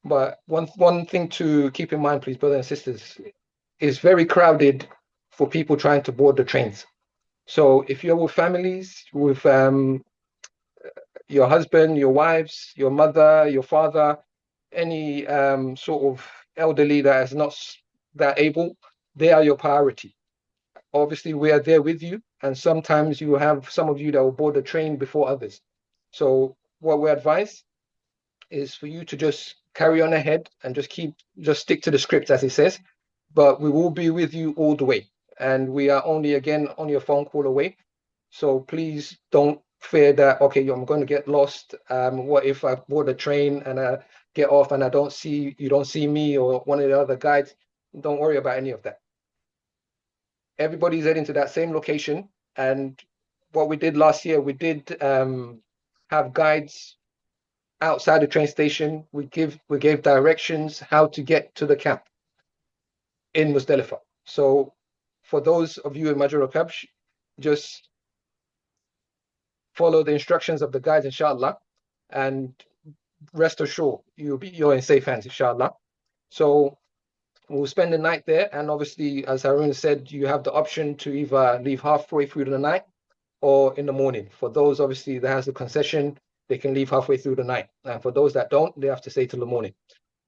But one thing to keep in mind, please, brothers and sisters, is very crowded for people trying to board the trains. So if you're with families, with your husband, your wives, your mother, your father, any sort of elderly that is not that able, they are your priority. Obviously, we are there with you, and sometimes you have some of you that will board the train before others. So what we advise is for you to just carry on ahead and just stick to the script as it says, but we will be with you all the way. And we are only, again, only a phone call away. So please don't fear that, okay, I'm going to get lost. What if I board a train and I get off and you don't see me or one of the other guides? Don't worry about any of that. Everybody's heading to that same location. And what we did last year, we did have guides outside the train station. We gave directions how to get to the camp in Muzdalifah. So for those of you in Major Kabsh, just follow the instructions of the guides, inshallah, and rest assured you're in safe hands, inshallah. So we'll spend the night there, and obviously, as Harun said, you have the option to either leave halfway through the night or in the morning. For those, obviously, that has the concession, they can leave halfway through the night. And for those that don't, they have to stay till the morning.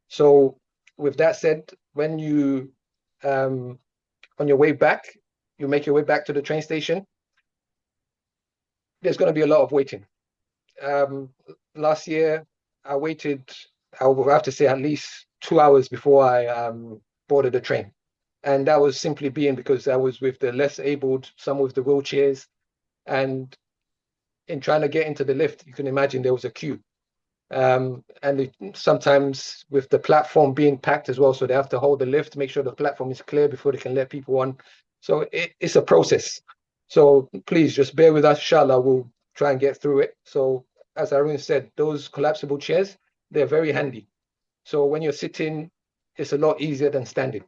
So with that said, when you, on your way back, you make your way back to the train station, there's going to be a lot of waiting. Last year, I waited, I will have to say, at least 2 hours before I boarded the train. And that was simply being because I was with the less abled, some with the wheelchairs. And in trying to get into the lift, you can imagine there was a queue. Sometimes with the platform being packed as well, so they have to hold the lift, make sure the platform is clear before they can let people on. So it's a process. So please just bear with us, inshallah, we'll try and get through it. So as Arun said, those collapsible chairs, they're very handy. So when you're sitting, it's a lot easier than standing.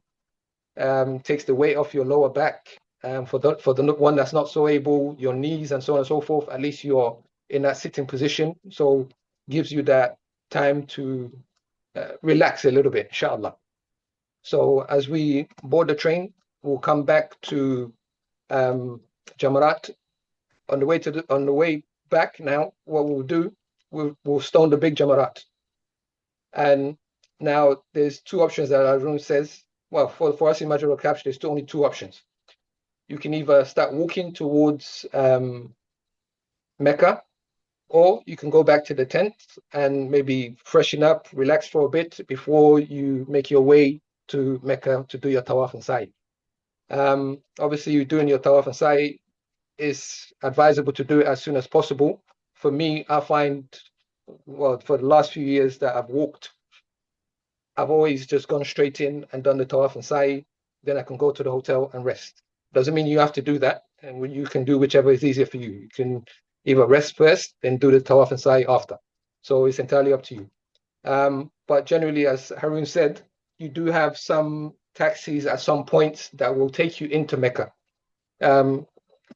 Takes the weight off your lower back. For the one that's not so able, your knees and so on and so forth, at least you're in that sitting position. So gives you that time to relax a little bit, inshallah. So as we board the train, we'll come back to Jamarat. On the way back now, what we'll do, we'll stone the big Jamarat. And now there's two options that Arun says. Well, for us in Major Capture, there's only two options. You can either start walking towards Mecca, or you can go back to the tent and maybe freshen up, relax for a bit before you make your way to Mecca to do your tawaf and sa'i. Obviously, you're doing your tawaf and sa'i, it's advisable to do it as soon as possible. For me, I find, well, for the last few years that I've walked, I've always just gone straight in and done the tawaf and sa'i, then I can go to the hotel and rest. Doesn't mean you have to do that, and you can do whichever is easier for you. You can either rest first, then do the tawaf and sa'i after. So it's entirely up to you. But generally, as Harun said, you do have some taxis at some points that will take you into Mecca.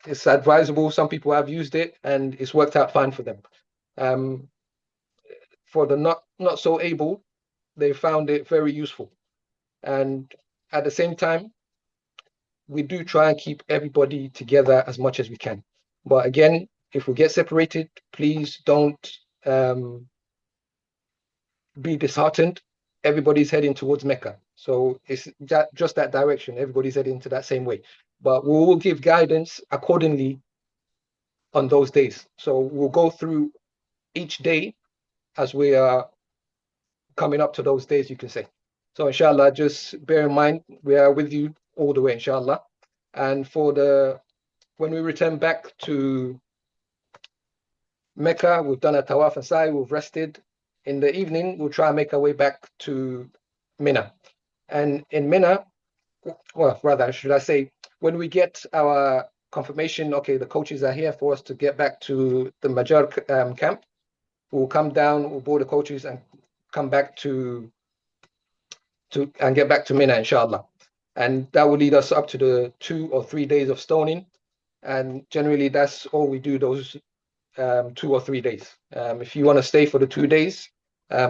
It's advisable. Some people have used it, and it's worked out fine for them. For the not so able, they found it very useful. And at the same time, we do try and keep everybody together as much as we can. But again, if we get separated, please don't be disheartened. Everybody's heading towards Mecca. So it's just that direction. Everybody's heading to that same way. But we will give guidance accordingly on those days. So we'll go through each day as we are coming up to those days, you can say. So inshallah, just bear in mind, we are with you all the way, inshallah. And when we return back to Mecca, we've done a tawaf and sa'i, we've rested. In the evening, we'll try and make our way back to Mina. And in Mina, well, rather, should I say, when we get our confirmation, okay, the coaches are here for us to get back to the Majar camp, we'll come down, we'll board the coaches and come back and get back to Mina, inshallah. And that will lead us up to the 2 or 3 days of stoning. And generally, that's all we do those 2 or 3 days. If you want to stay for the 2 days,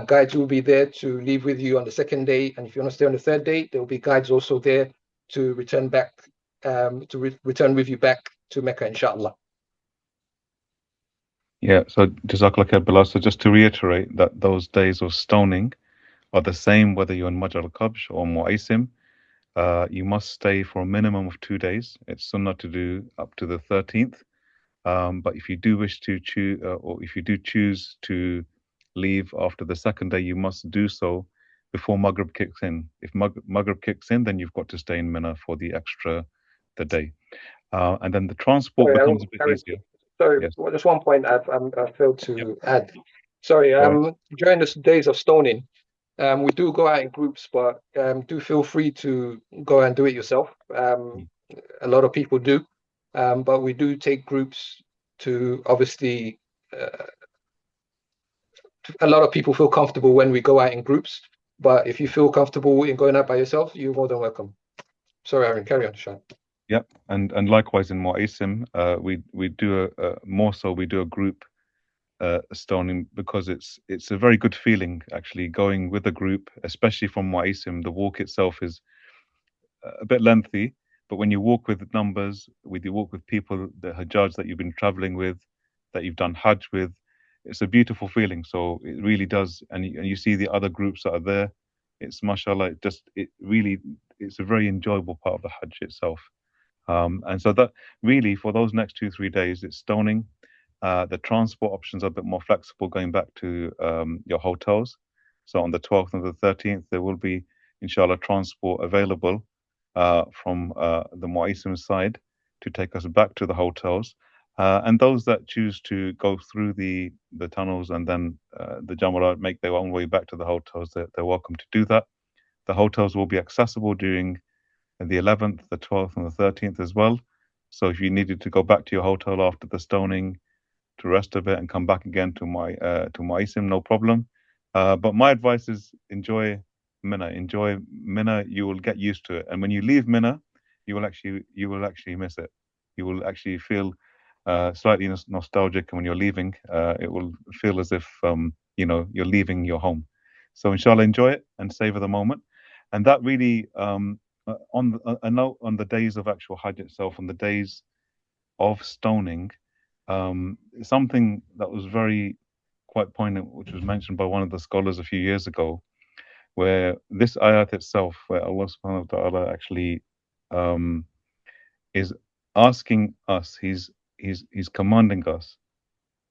guides will be there to leave with you on the second day. And if you want to stay on the third day, there will be guides also there to return back, return with you back to Mecca, inshallah. Yeah, so Jazakallah khair, Bilal. So just to reiterate that those days of stoning are the same whether you're in Majal al-Kabsh or Mu'aisim. You must stay for a minimum of 2 days. It's sunnah to do up to the 13th. But if you do wish to choose, or if you do choose to leave after the second day, you must do so before Maghrib kicks in. If Maghrib kicks in, then you've got to stay in Mina for the day. And then the transport becomes a bit easier. Sorry, Yes. well, just one point I failed to add. Sorry, during the days of stoning, we do go out in groups, but do feel free to go and do it yourself. A lot of people do, but we do take groups to obviously. A lot of people feel comfortable when we go out in groups, but if you feel comfortable in going out by yourself, you're more than welcome. Sorry, Aaron, carry on, Sean. Yep, and likewise in Mu'aisim, we do we do a group stoning because it's a very good feeling actually going with a group, especially from Mu'aisim. The walk itself is a bit lengthy, but when you walk with numbers, you walk with people, the Hajjaj that you've been traveling with, that you've done Hajj with, it's a beautiful feeling. So it really does, and you see the other groups that are there. It's mashallah, it's a very enjoyable part of the Hajj itself. And so that really for those next 2-3 days, it's stoning. The transport options are a bit more flexible going back to your hotels. So on the 12th and the 13th, there will be, inshallah, transport available from the Mu'aisim side to take us back to the hotels. And those that choose to go through the tunnels and then the Jamarat make their own way back to the hotels, they're welcome to do that. The hotels will be accessible during the 11th, the 12th, and the 13th as well. So if you needed to go back to your hotel after the stoning to rest a bit and come back again to Mu'aisim, no problem. But my advice is enjoy Mina. Enjoy Mina. You will get used to it, and when you leave Mina, you will actually miss it. You will actually feel slightly nostalgic, and when you're leaving, it will feel as if you're leaving your home. So inshallah, enjoy it and savor the moment. And that really on a note on the days of actual Hajj itself, on the days of stoning, something that was very quite poignant, which was mentioned by one of the scholars a few years ago, where this ayat itself, where Allah subhanahu wa ta'ala actually is asking us, he's commanding us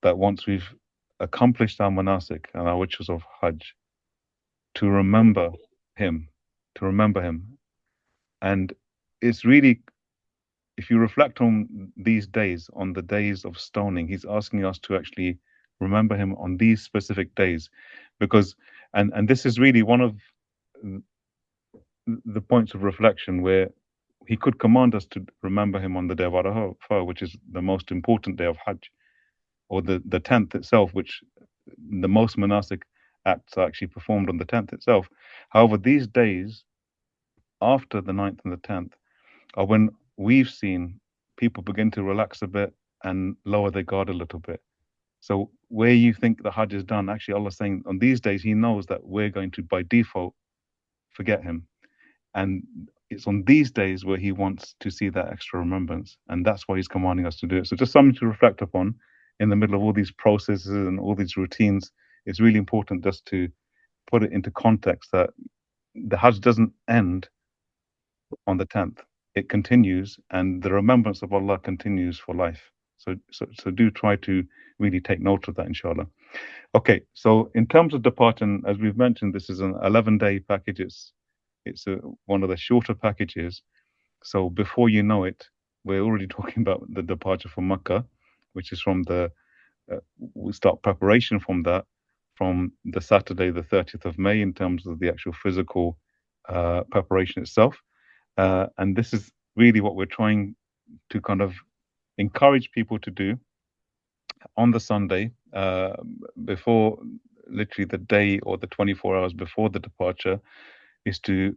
that once we've accomplished our manasik and our rituals of Hajj, to remember him, and it's really, if you reflect on these days, on the days of stoning, he's asking us to actually remember him on these specific days, because and this is really one of the points of reflection where he could command us to remember him on the day of Arafah, which is the most important day of Hajj, or the 10th itself, which the most monastic acts are actually performed on the 10th itself. However, these days after the 9th and the 10th are when we've seen people begin to relax a bit and lower their guard a little bit. So where you think the Hajj is done, actually Allah is saying on these days He knows that we're going to by default forget Him, and it's on these days where He wants to see that extra remembrance, and that's why He's commanding us to do it. So just something to reflect upon in the middle of all these processes and all these routines. It's really important just to put it into context that the Hajj doesn't end on the 10th. It continues, and the remembrance of Allah continues for life. So do try to really take note of that, inshallah. Okay, so in terms of departure, as we've mentioned, this is an 11-day package. It's one of the shorter packages. So before you know it, we're already talking about the departure from Mecca, which is from we start preparation from that, from the Saturday, the 30th of May, in terms of the actual physical preparation itself. And this is really what we're trying to kind of encourage people to do on the Sunday, before literally the day or the 24 hours before the departure, is to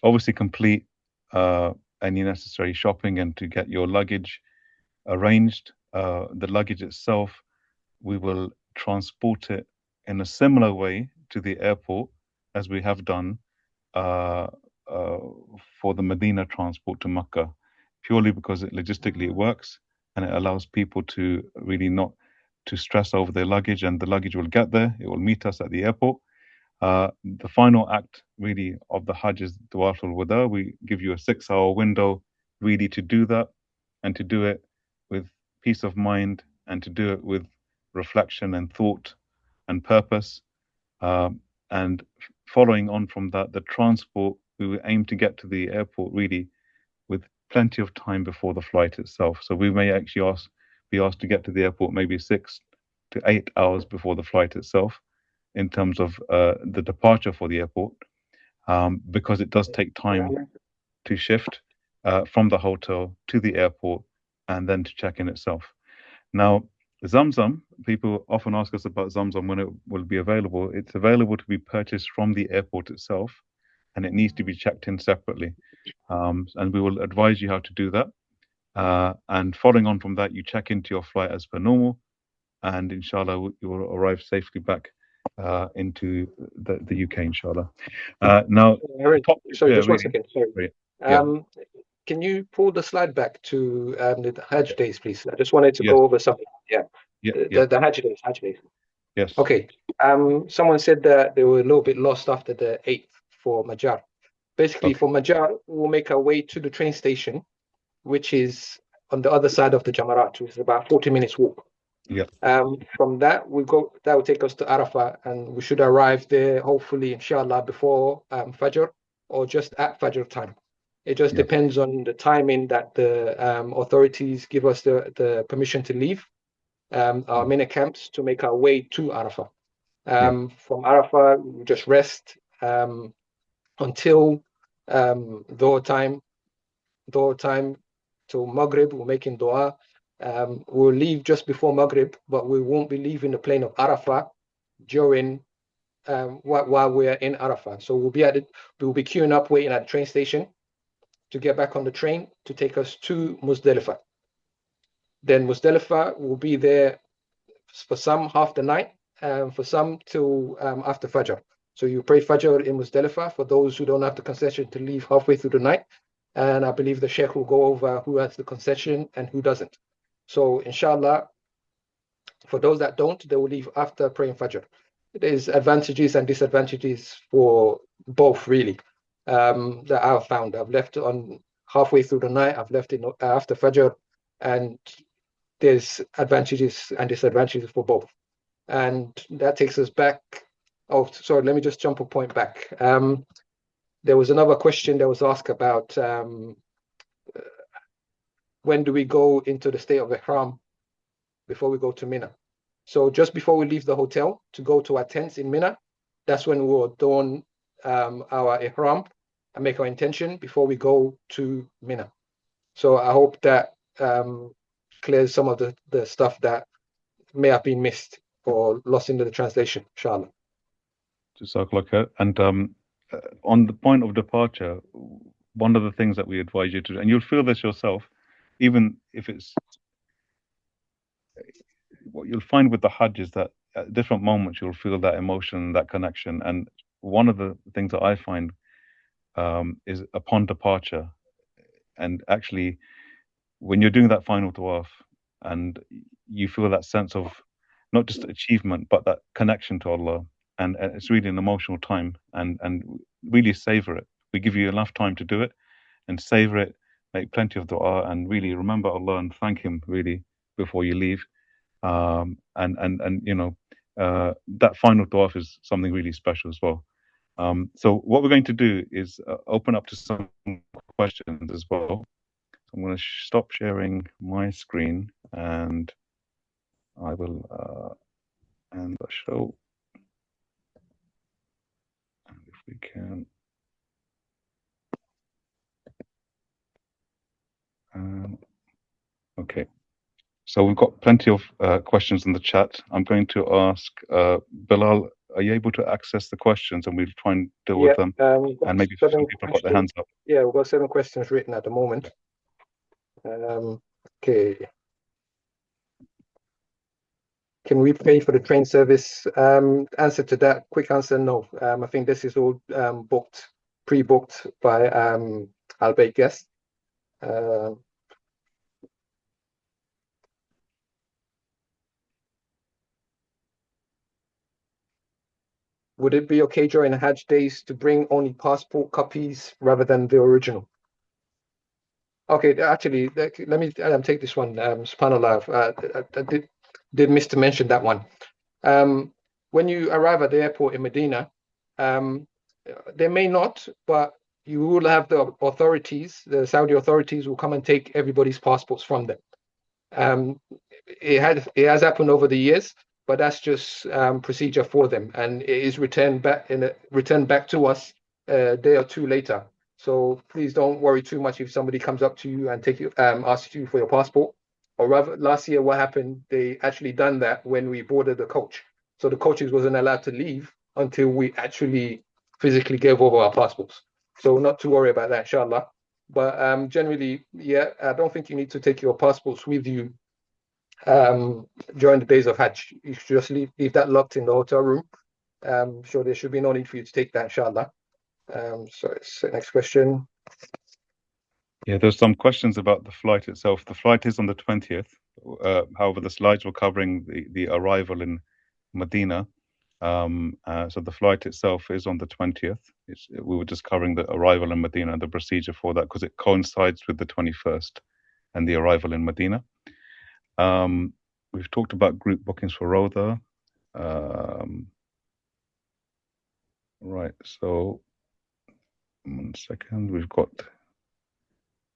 obviously complete any necessary shopping and to get your luggage arranged. The luggage itself, we will transport it in a similar way to the airport as we have done for the Medina transport to Mecca, purely because logistically it works and it allows people to really not to stress over their luggage, and the luggage will get there. It will meet us at the airport. The final act really of the Hajj is Tawaf al-Wada. We give you a 6-hour window really to do that, and to do it with peace of mind, and to do it with reflection and thought and purpose. And following on from that, the transport, we will aim to get to the airport really with plenty of time before the flight itself. So we may actually be asked to get to the airport maybe 6 to 8 hours before the flight itself, in terms of the departure for the airport, because it does take time to shift from the hotel to the airport and then to check in itself. Now, Zamzam, people often ask us about Zamzam, when it will be available. It's available to be purchased from the airport itself, and it needs to be checked in separately. And we will advise you how to do that. And following on from that, you check into your flight as per normal, and inshallah, you will arrive safely back into the UK, inshallah. Now, sorry, just 1 second. Sorry. Yeah. Can you pull the slide back to the Hajj days, please? I just wanted to go over something. Yeah. The Hajj days. Yes. Okay. Someone said that they were a little bit lost after the 8th for Majar. Basically, for Majar, we'll make our way to the train station, which is on the other side of the Jamarat, which is about 40 minutes walk. Yeah. From that that will take us to Arafah, and we should arrive there hopefully, inshallah, before Fajr or just at Fajr time. It just depends on the timing that the authorities give us the permission to leave our Mina camps to make our way to Arafah. From Arafah, we just rest until Dhuhr time till Maghrib. We're making dua. We'll leave just before Maghrib, but we won't be leaving the plain of Arafah during while we're in Arafah. So we'll be queuing up, waiting at the train station to get back on the train to take us to Muzdalifah. Then Muzdalifah will be there for some half the night, for some till after Fajr. So you pray Fajr in Muzdalifah for those who don't have the concession to leave halfway through the night. And I believe the Sheikh will go over who has the concession and who doesn't. So inshallah, for those that don't, they will leave after praying Fajr. There's advantages and disadvantages for both, really, that I've found. I've left on halfway through the night, I've left it after Fajr, and there's advantages and disadvantages for both. And that takes us back. Oh, sorry, let me just jump a point back. There was another question that was asked about when do we go into the state of Ihram before we go to Mina. So just before we leave the hotel to go to our tents in Mina, that's when we'll don our Ihram and make our intention before we go to Mina. So I hope that clears some of the stuff that may have been missed or lost in the translation, inshallah. Jazakallah khair. And on the point of departure, one of the things that we advise you to do, and you'll feel this yourself, even if it's what you'll find with the Hajj is that at different moments you'll feel that emotion, that connection. And one of the things that I find is upon departure, and actually when you're doing that final tawaf and you feel that sense of not just achievement but that connection to Allah, and it's really an emotional time, and really savor it. We give you enough time to do it and savor it, make plenty of dua, and really remember Allah and thank Him really before you leave. And you know, that final tawaf is something really special as well. So what we're going to do is open up to some questions as well. I'm going to stop sharing my screen, and I will end the show. And if we can, okay. So we've got plenty of questions in the chat. I'm going to ask Bilal, are you able to access the questions, and we'll try and deal with them? And maybe some people have got their hands up. Yeah, we've got 7 questions written at the moment. Okay. Can we pay for the train service? Answer to that, quick answer, no. I think this is all pre-booked by al-Bayt guests. Would it be okay during the Hajj days to bring only passport copies rather than the original? Okay, actually, let me take this one. SubhanAllah, I did miss to mention that one. When you arrive at the airport in Medina, they may not, but you will have the authorities, the Saudi authorities will come and take everybody's passports from them. It has happened over the years, but that's just procedure for them, and it is returned back to us a day or two later. So please don't worry too much if somebody comes up to you and asks you for your passport. Or rather, last year what happened, they actually done that when we boarded the coach. So the coaches wasn't allowed to leave until we actually physically gave over our passports. So not to worry about that, inshallah. But generally, yeah, I don't think you need to take your passports with you during the days of Hajj. You should just leave that locked in the hotel room. So there should be no need for you to take that, inshallah. So next question. Yeah, there's some questions about the flight itself. The flight is on the 20th. However, the slides were covering the arrival in Medina. So the flight itself is on the 20th. We were just covering the arrival in Medina and the procedure for that because it coincides with the 21st and the arrival in Medina. We've talked about group bookings for Rotha. Right, so 1 second. We've got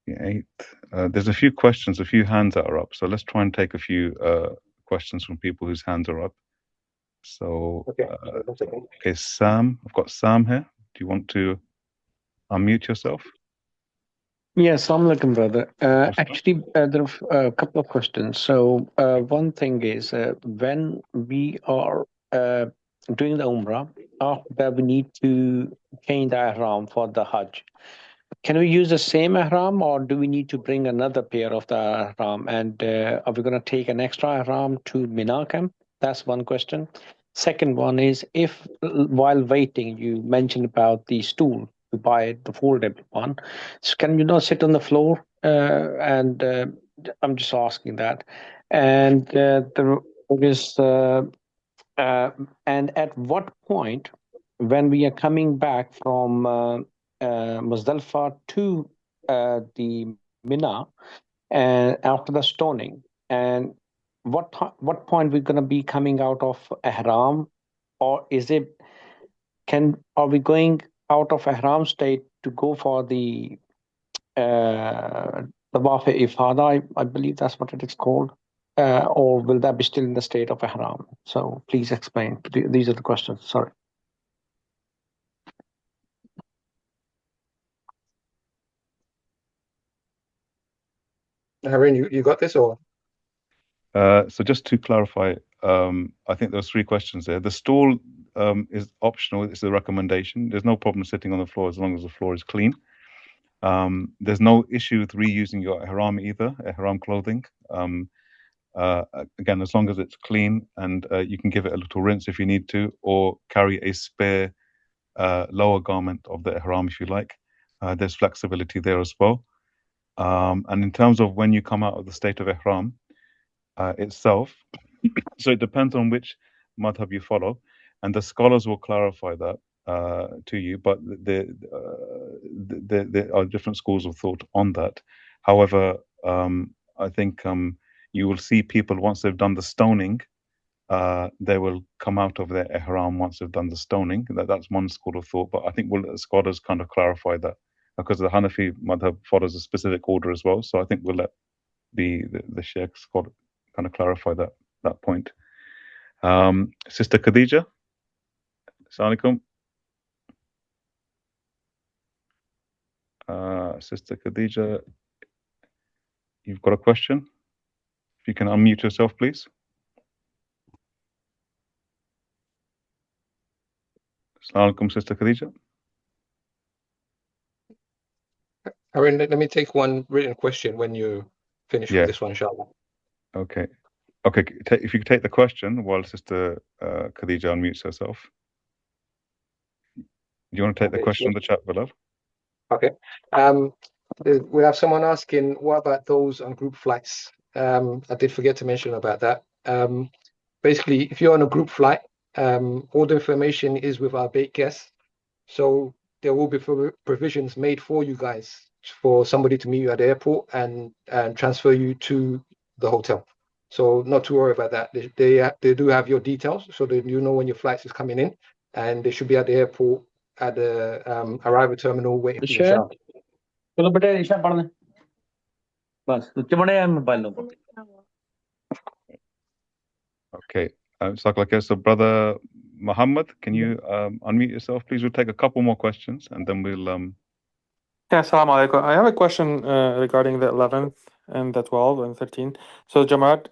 the 8th. There's a few questions, a few hands that are up. So let's try and take a few questions from people whose hands are up. So, okay, Sam, I've got Sam here. Do you want to unmute yourself? Yes, I'm looking, brother. Actually, there are a couple of questions. So, one thing is when we are doing the Umrah, after that we need to change the ihram for the Hajj. Can we use the same ihram, or do we need to bring another pair of the ihram? And are we going to take an extra ihram to Mina camp? That's one question. Second one is, if while waiting you mentioned about the stool, to buy the foldable one, so can you not sit on the floor? And I'm just asking that. And there is and at what point, when we are coming back from Muzdalifah to the Mina, and after the stoning, and what point we're going to be coming out of ihram, or are we going out of ihram state to go for the tawaf ifada? I believe that's what it is called. Or will that be still in the state of ihram? So please explain. These are the questions. Sorry. Harun, you got this, or? So just to clarify, I think there's 3 questions there. The stool is optional. It's a recommendation. There's no problem sitting on the floor as long as the floor is clean. There's no issue with reusing your ihram either, ihram clothing. Again, as long as it's clean, and you can give it a little rinse if you need to, or carry a spare lower garment of the ihram if you like. There's flexibility there as well. And in terms of when you come out of the state of ihram itself, so it depends on which madhab you follow, and the scholars will clarify that to you, but there are different schools of thought on that. However, I think you will see people, once they've done the stoning, they will come out of their ihram once they've done the stoning. That's one school of thought, but I think scholars kind of clarify that, because the Hanafi madhab follows a specific order as well. So I think we'll let the sheikhs kind of clarify that point. Sister Khadija, Assalamu alaikum. Sister Khadija, you've got a question? If you can unmute yourself, please. Assalamu alaikum, Sister Khadija. Aaron, let me take one written question when you finish with this one, inshallah. Okay. Okay, if you could take the question while Sister Khadija unmutes herself. Do you want to take the question in the chat, beloved? Okay. We have someone asking, what about those on group flights? I did forget to mention about that. Basically, if you're on a group flight, all the information is with our bait guests. So there will be provisions made for you guys, for somebody to meet you at the airport and transfer you to the hotel. So not to worry about that. They do have your details, so that you know when your flight is coming in, and they should be at the airport at the arrival terminal waiting for you. Okay. So Brother Muhammad, can you unmute yourself, please? We'll take a couple more questions and then we'll Yeah, assalamu alaikum. I have a question regarding the 11th and the 12th and 13th. So Jamaat,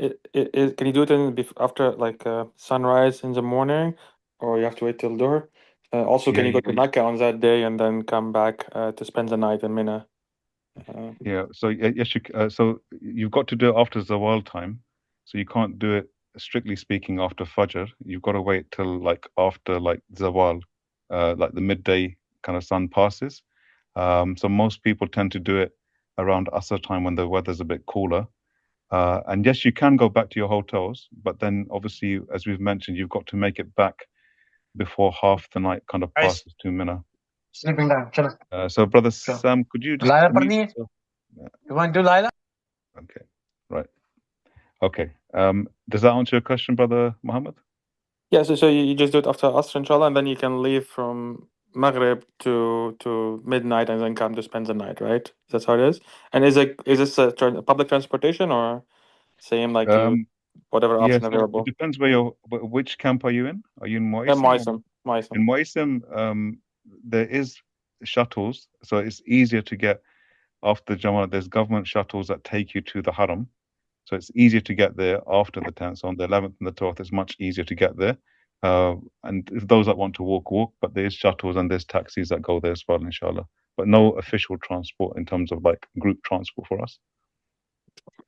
can you do it after like sunrise in the morning, or you have to wait till Dhuhr? Also, can you go to Mecca on that day and then come back to spend the night in Mina? So yes, so you've got to do it after Zawal time. So you can't do it, strictly speaking, after Fajr. You've got to wait till like after like Zawal, like the midday kind of sun passes. So most people tend to do it around Asr time when the weather's a bit cooler. And yes, you can go back to your hotels, but then obviously, as we've mentioned, you've got to make it back before half the night kind of passes to Mina. Sleeping down. So Brother Sam, could you just you want to do Laila? Okay, right. Okay. Does that answer your question, Brother Muhammad? Yeah, so you just do it after Asr, inshallah, and then you can leave from Maghrib to midnight and then come to spend the night, right? That's how it is. And is this a public transportation or same like whatever option available? It depends which camp are you in? Are you in Muaysim? In Muaysim, there is shuttles, so it's easier to get after Jamaat. There's government shuttles that take you to the Haram. So it's easier to get there after the 10th. So on the 11th and the 12th, it's much easier to get there. And if those that want to walk, but there's shuttles and there's taxis that go there as well, inshallah. But no official transport in terms of like group transport for us.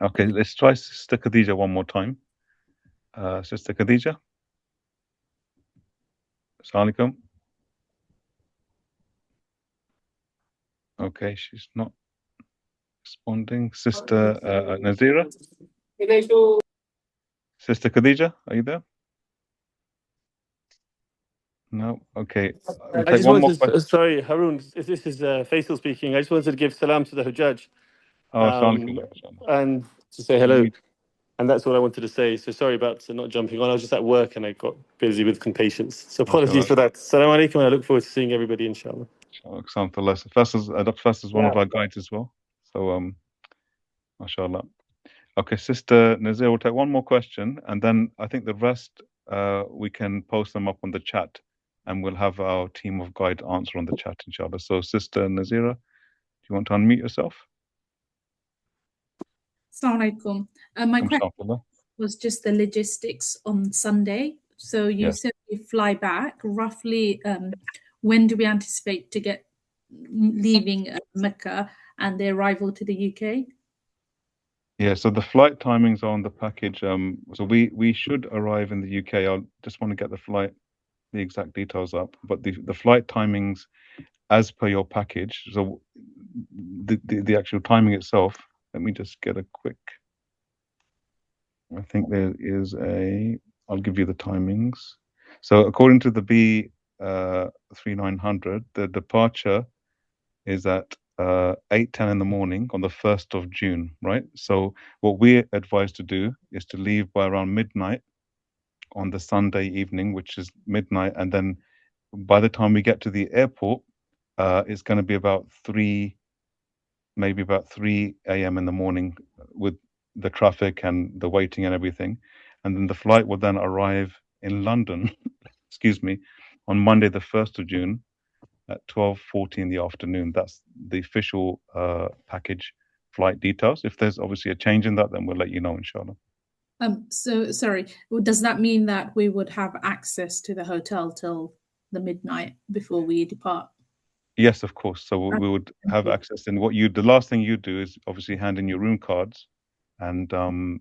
Okay, let's try Sister Khadija one more time. Sister Khadija. Assalamu alaikum. Okay, she's not responding. Sister Nazira. Sister Khadija, are you there? No. Okay. We'll take one more question. Sorry, Haroon. This is Faisal speaking. I just wanted to give salam to the Hujjaj. And to say hello. And that's what I wanted to say. So sorry about not jumping on. I was just at work and I got busy with patients. So apologies for that. Salam alaikum. I look forward to seeing everybody, inshallah. Dr. Faisal is one of our guides as well. So, mashallah. Okay, Sister Nazir, we'll take one more question, and then I think the rest we can post them up on the chat, and we'll have our team of guide answer on the chat, inshallah. So, Sister Nazira, do you want to unmute yourself? Assalamu alaikum. My question was just the logistics on Sunday. So you said you fly back. Roughly, when do we anticipate to get leaving Mecca and the arrival to the UK? Yeah, so the flight timings are on the package. So we should arrive in the UK. I just want to get the exact details up. But the flight timings, as per your package, so the actual timing itself. Let me just get a quick. I think there is I'll give you the timings. So according to the B3900, the departure is at 8:10 in the morning on the 1st of June, right? So what we're advised to do is to leave by around midnight on the Sunday evening, which is midnight, and then by the time we get to the airport, it's going to be maybe about 3 a.m. in the morning with the traffic and the waiting and everything. And then the flight will then arrive in London, excuse me, on Monday, the 1st of June at 12:40 in the afternoon. That's the official package flight details. If there's obviously a change in that, then we'll let you know, inshallah. So sorry, does that mean that we would have access to the hotel till the midnight before we depart? Yes, of course. So we would have access. And the last thing you do is obviously hand in your room cards, and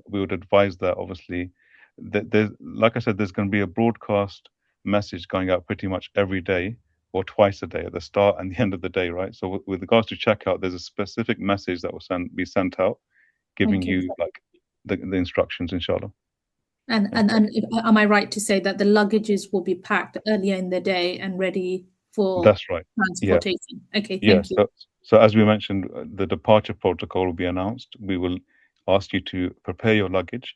we would advise that obviously that like I said, there's going to be a broadcast message going out pretty much every day or twice a day at the start and the end of the day, right? So with regards to checkout, there's a specific message that will be sent out, giving you like the instructions, inshallah. And am I right to say that the luggages will be packed earlier in the day and ready for That's right. transportation? Yeah. Okay, thank you. So as we mentioned, the departure protocol will be announced. We will ask you to prepare your luggage,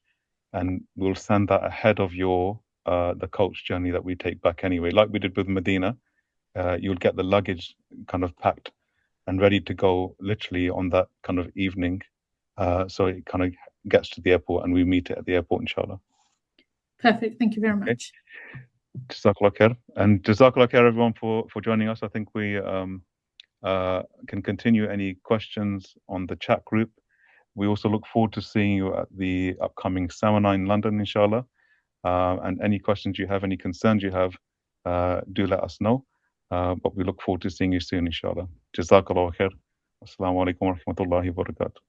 and we'll send that ahead of the coach journey that we take back anyway. Like we did with Medina, you'll get the luggage kind of packed and ready to go literally on that kind of evening. So it kind of gets to the airport and we meet it at the airport, inshallah. Perfect. Thank you very much. Jazakallah khair. And Jazakallah khair, everyone, for joining us. I think we can continue any questions on the chat group. We also look forward to seeing you at the upcoming seminar in London, inshallah. And any questions you have, any concerns you have, do let us know. But we look forward to seeing you soon, inshallah. Jazakallah khair. Assalamu alaikum wa rahmatullahi wa barakatuh.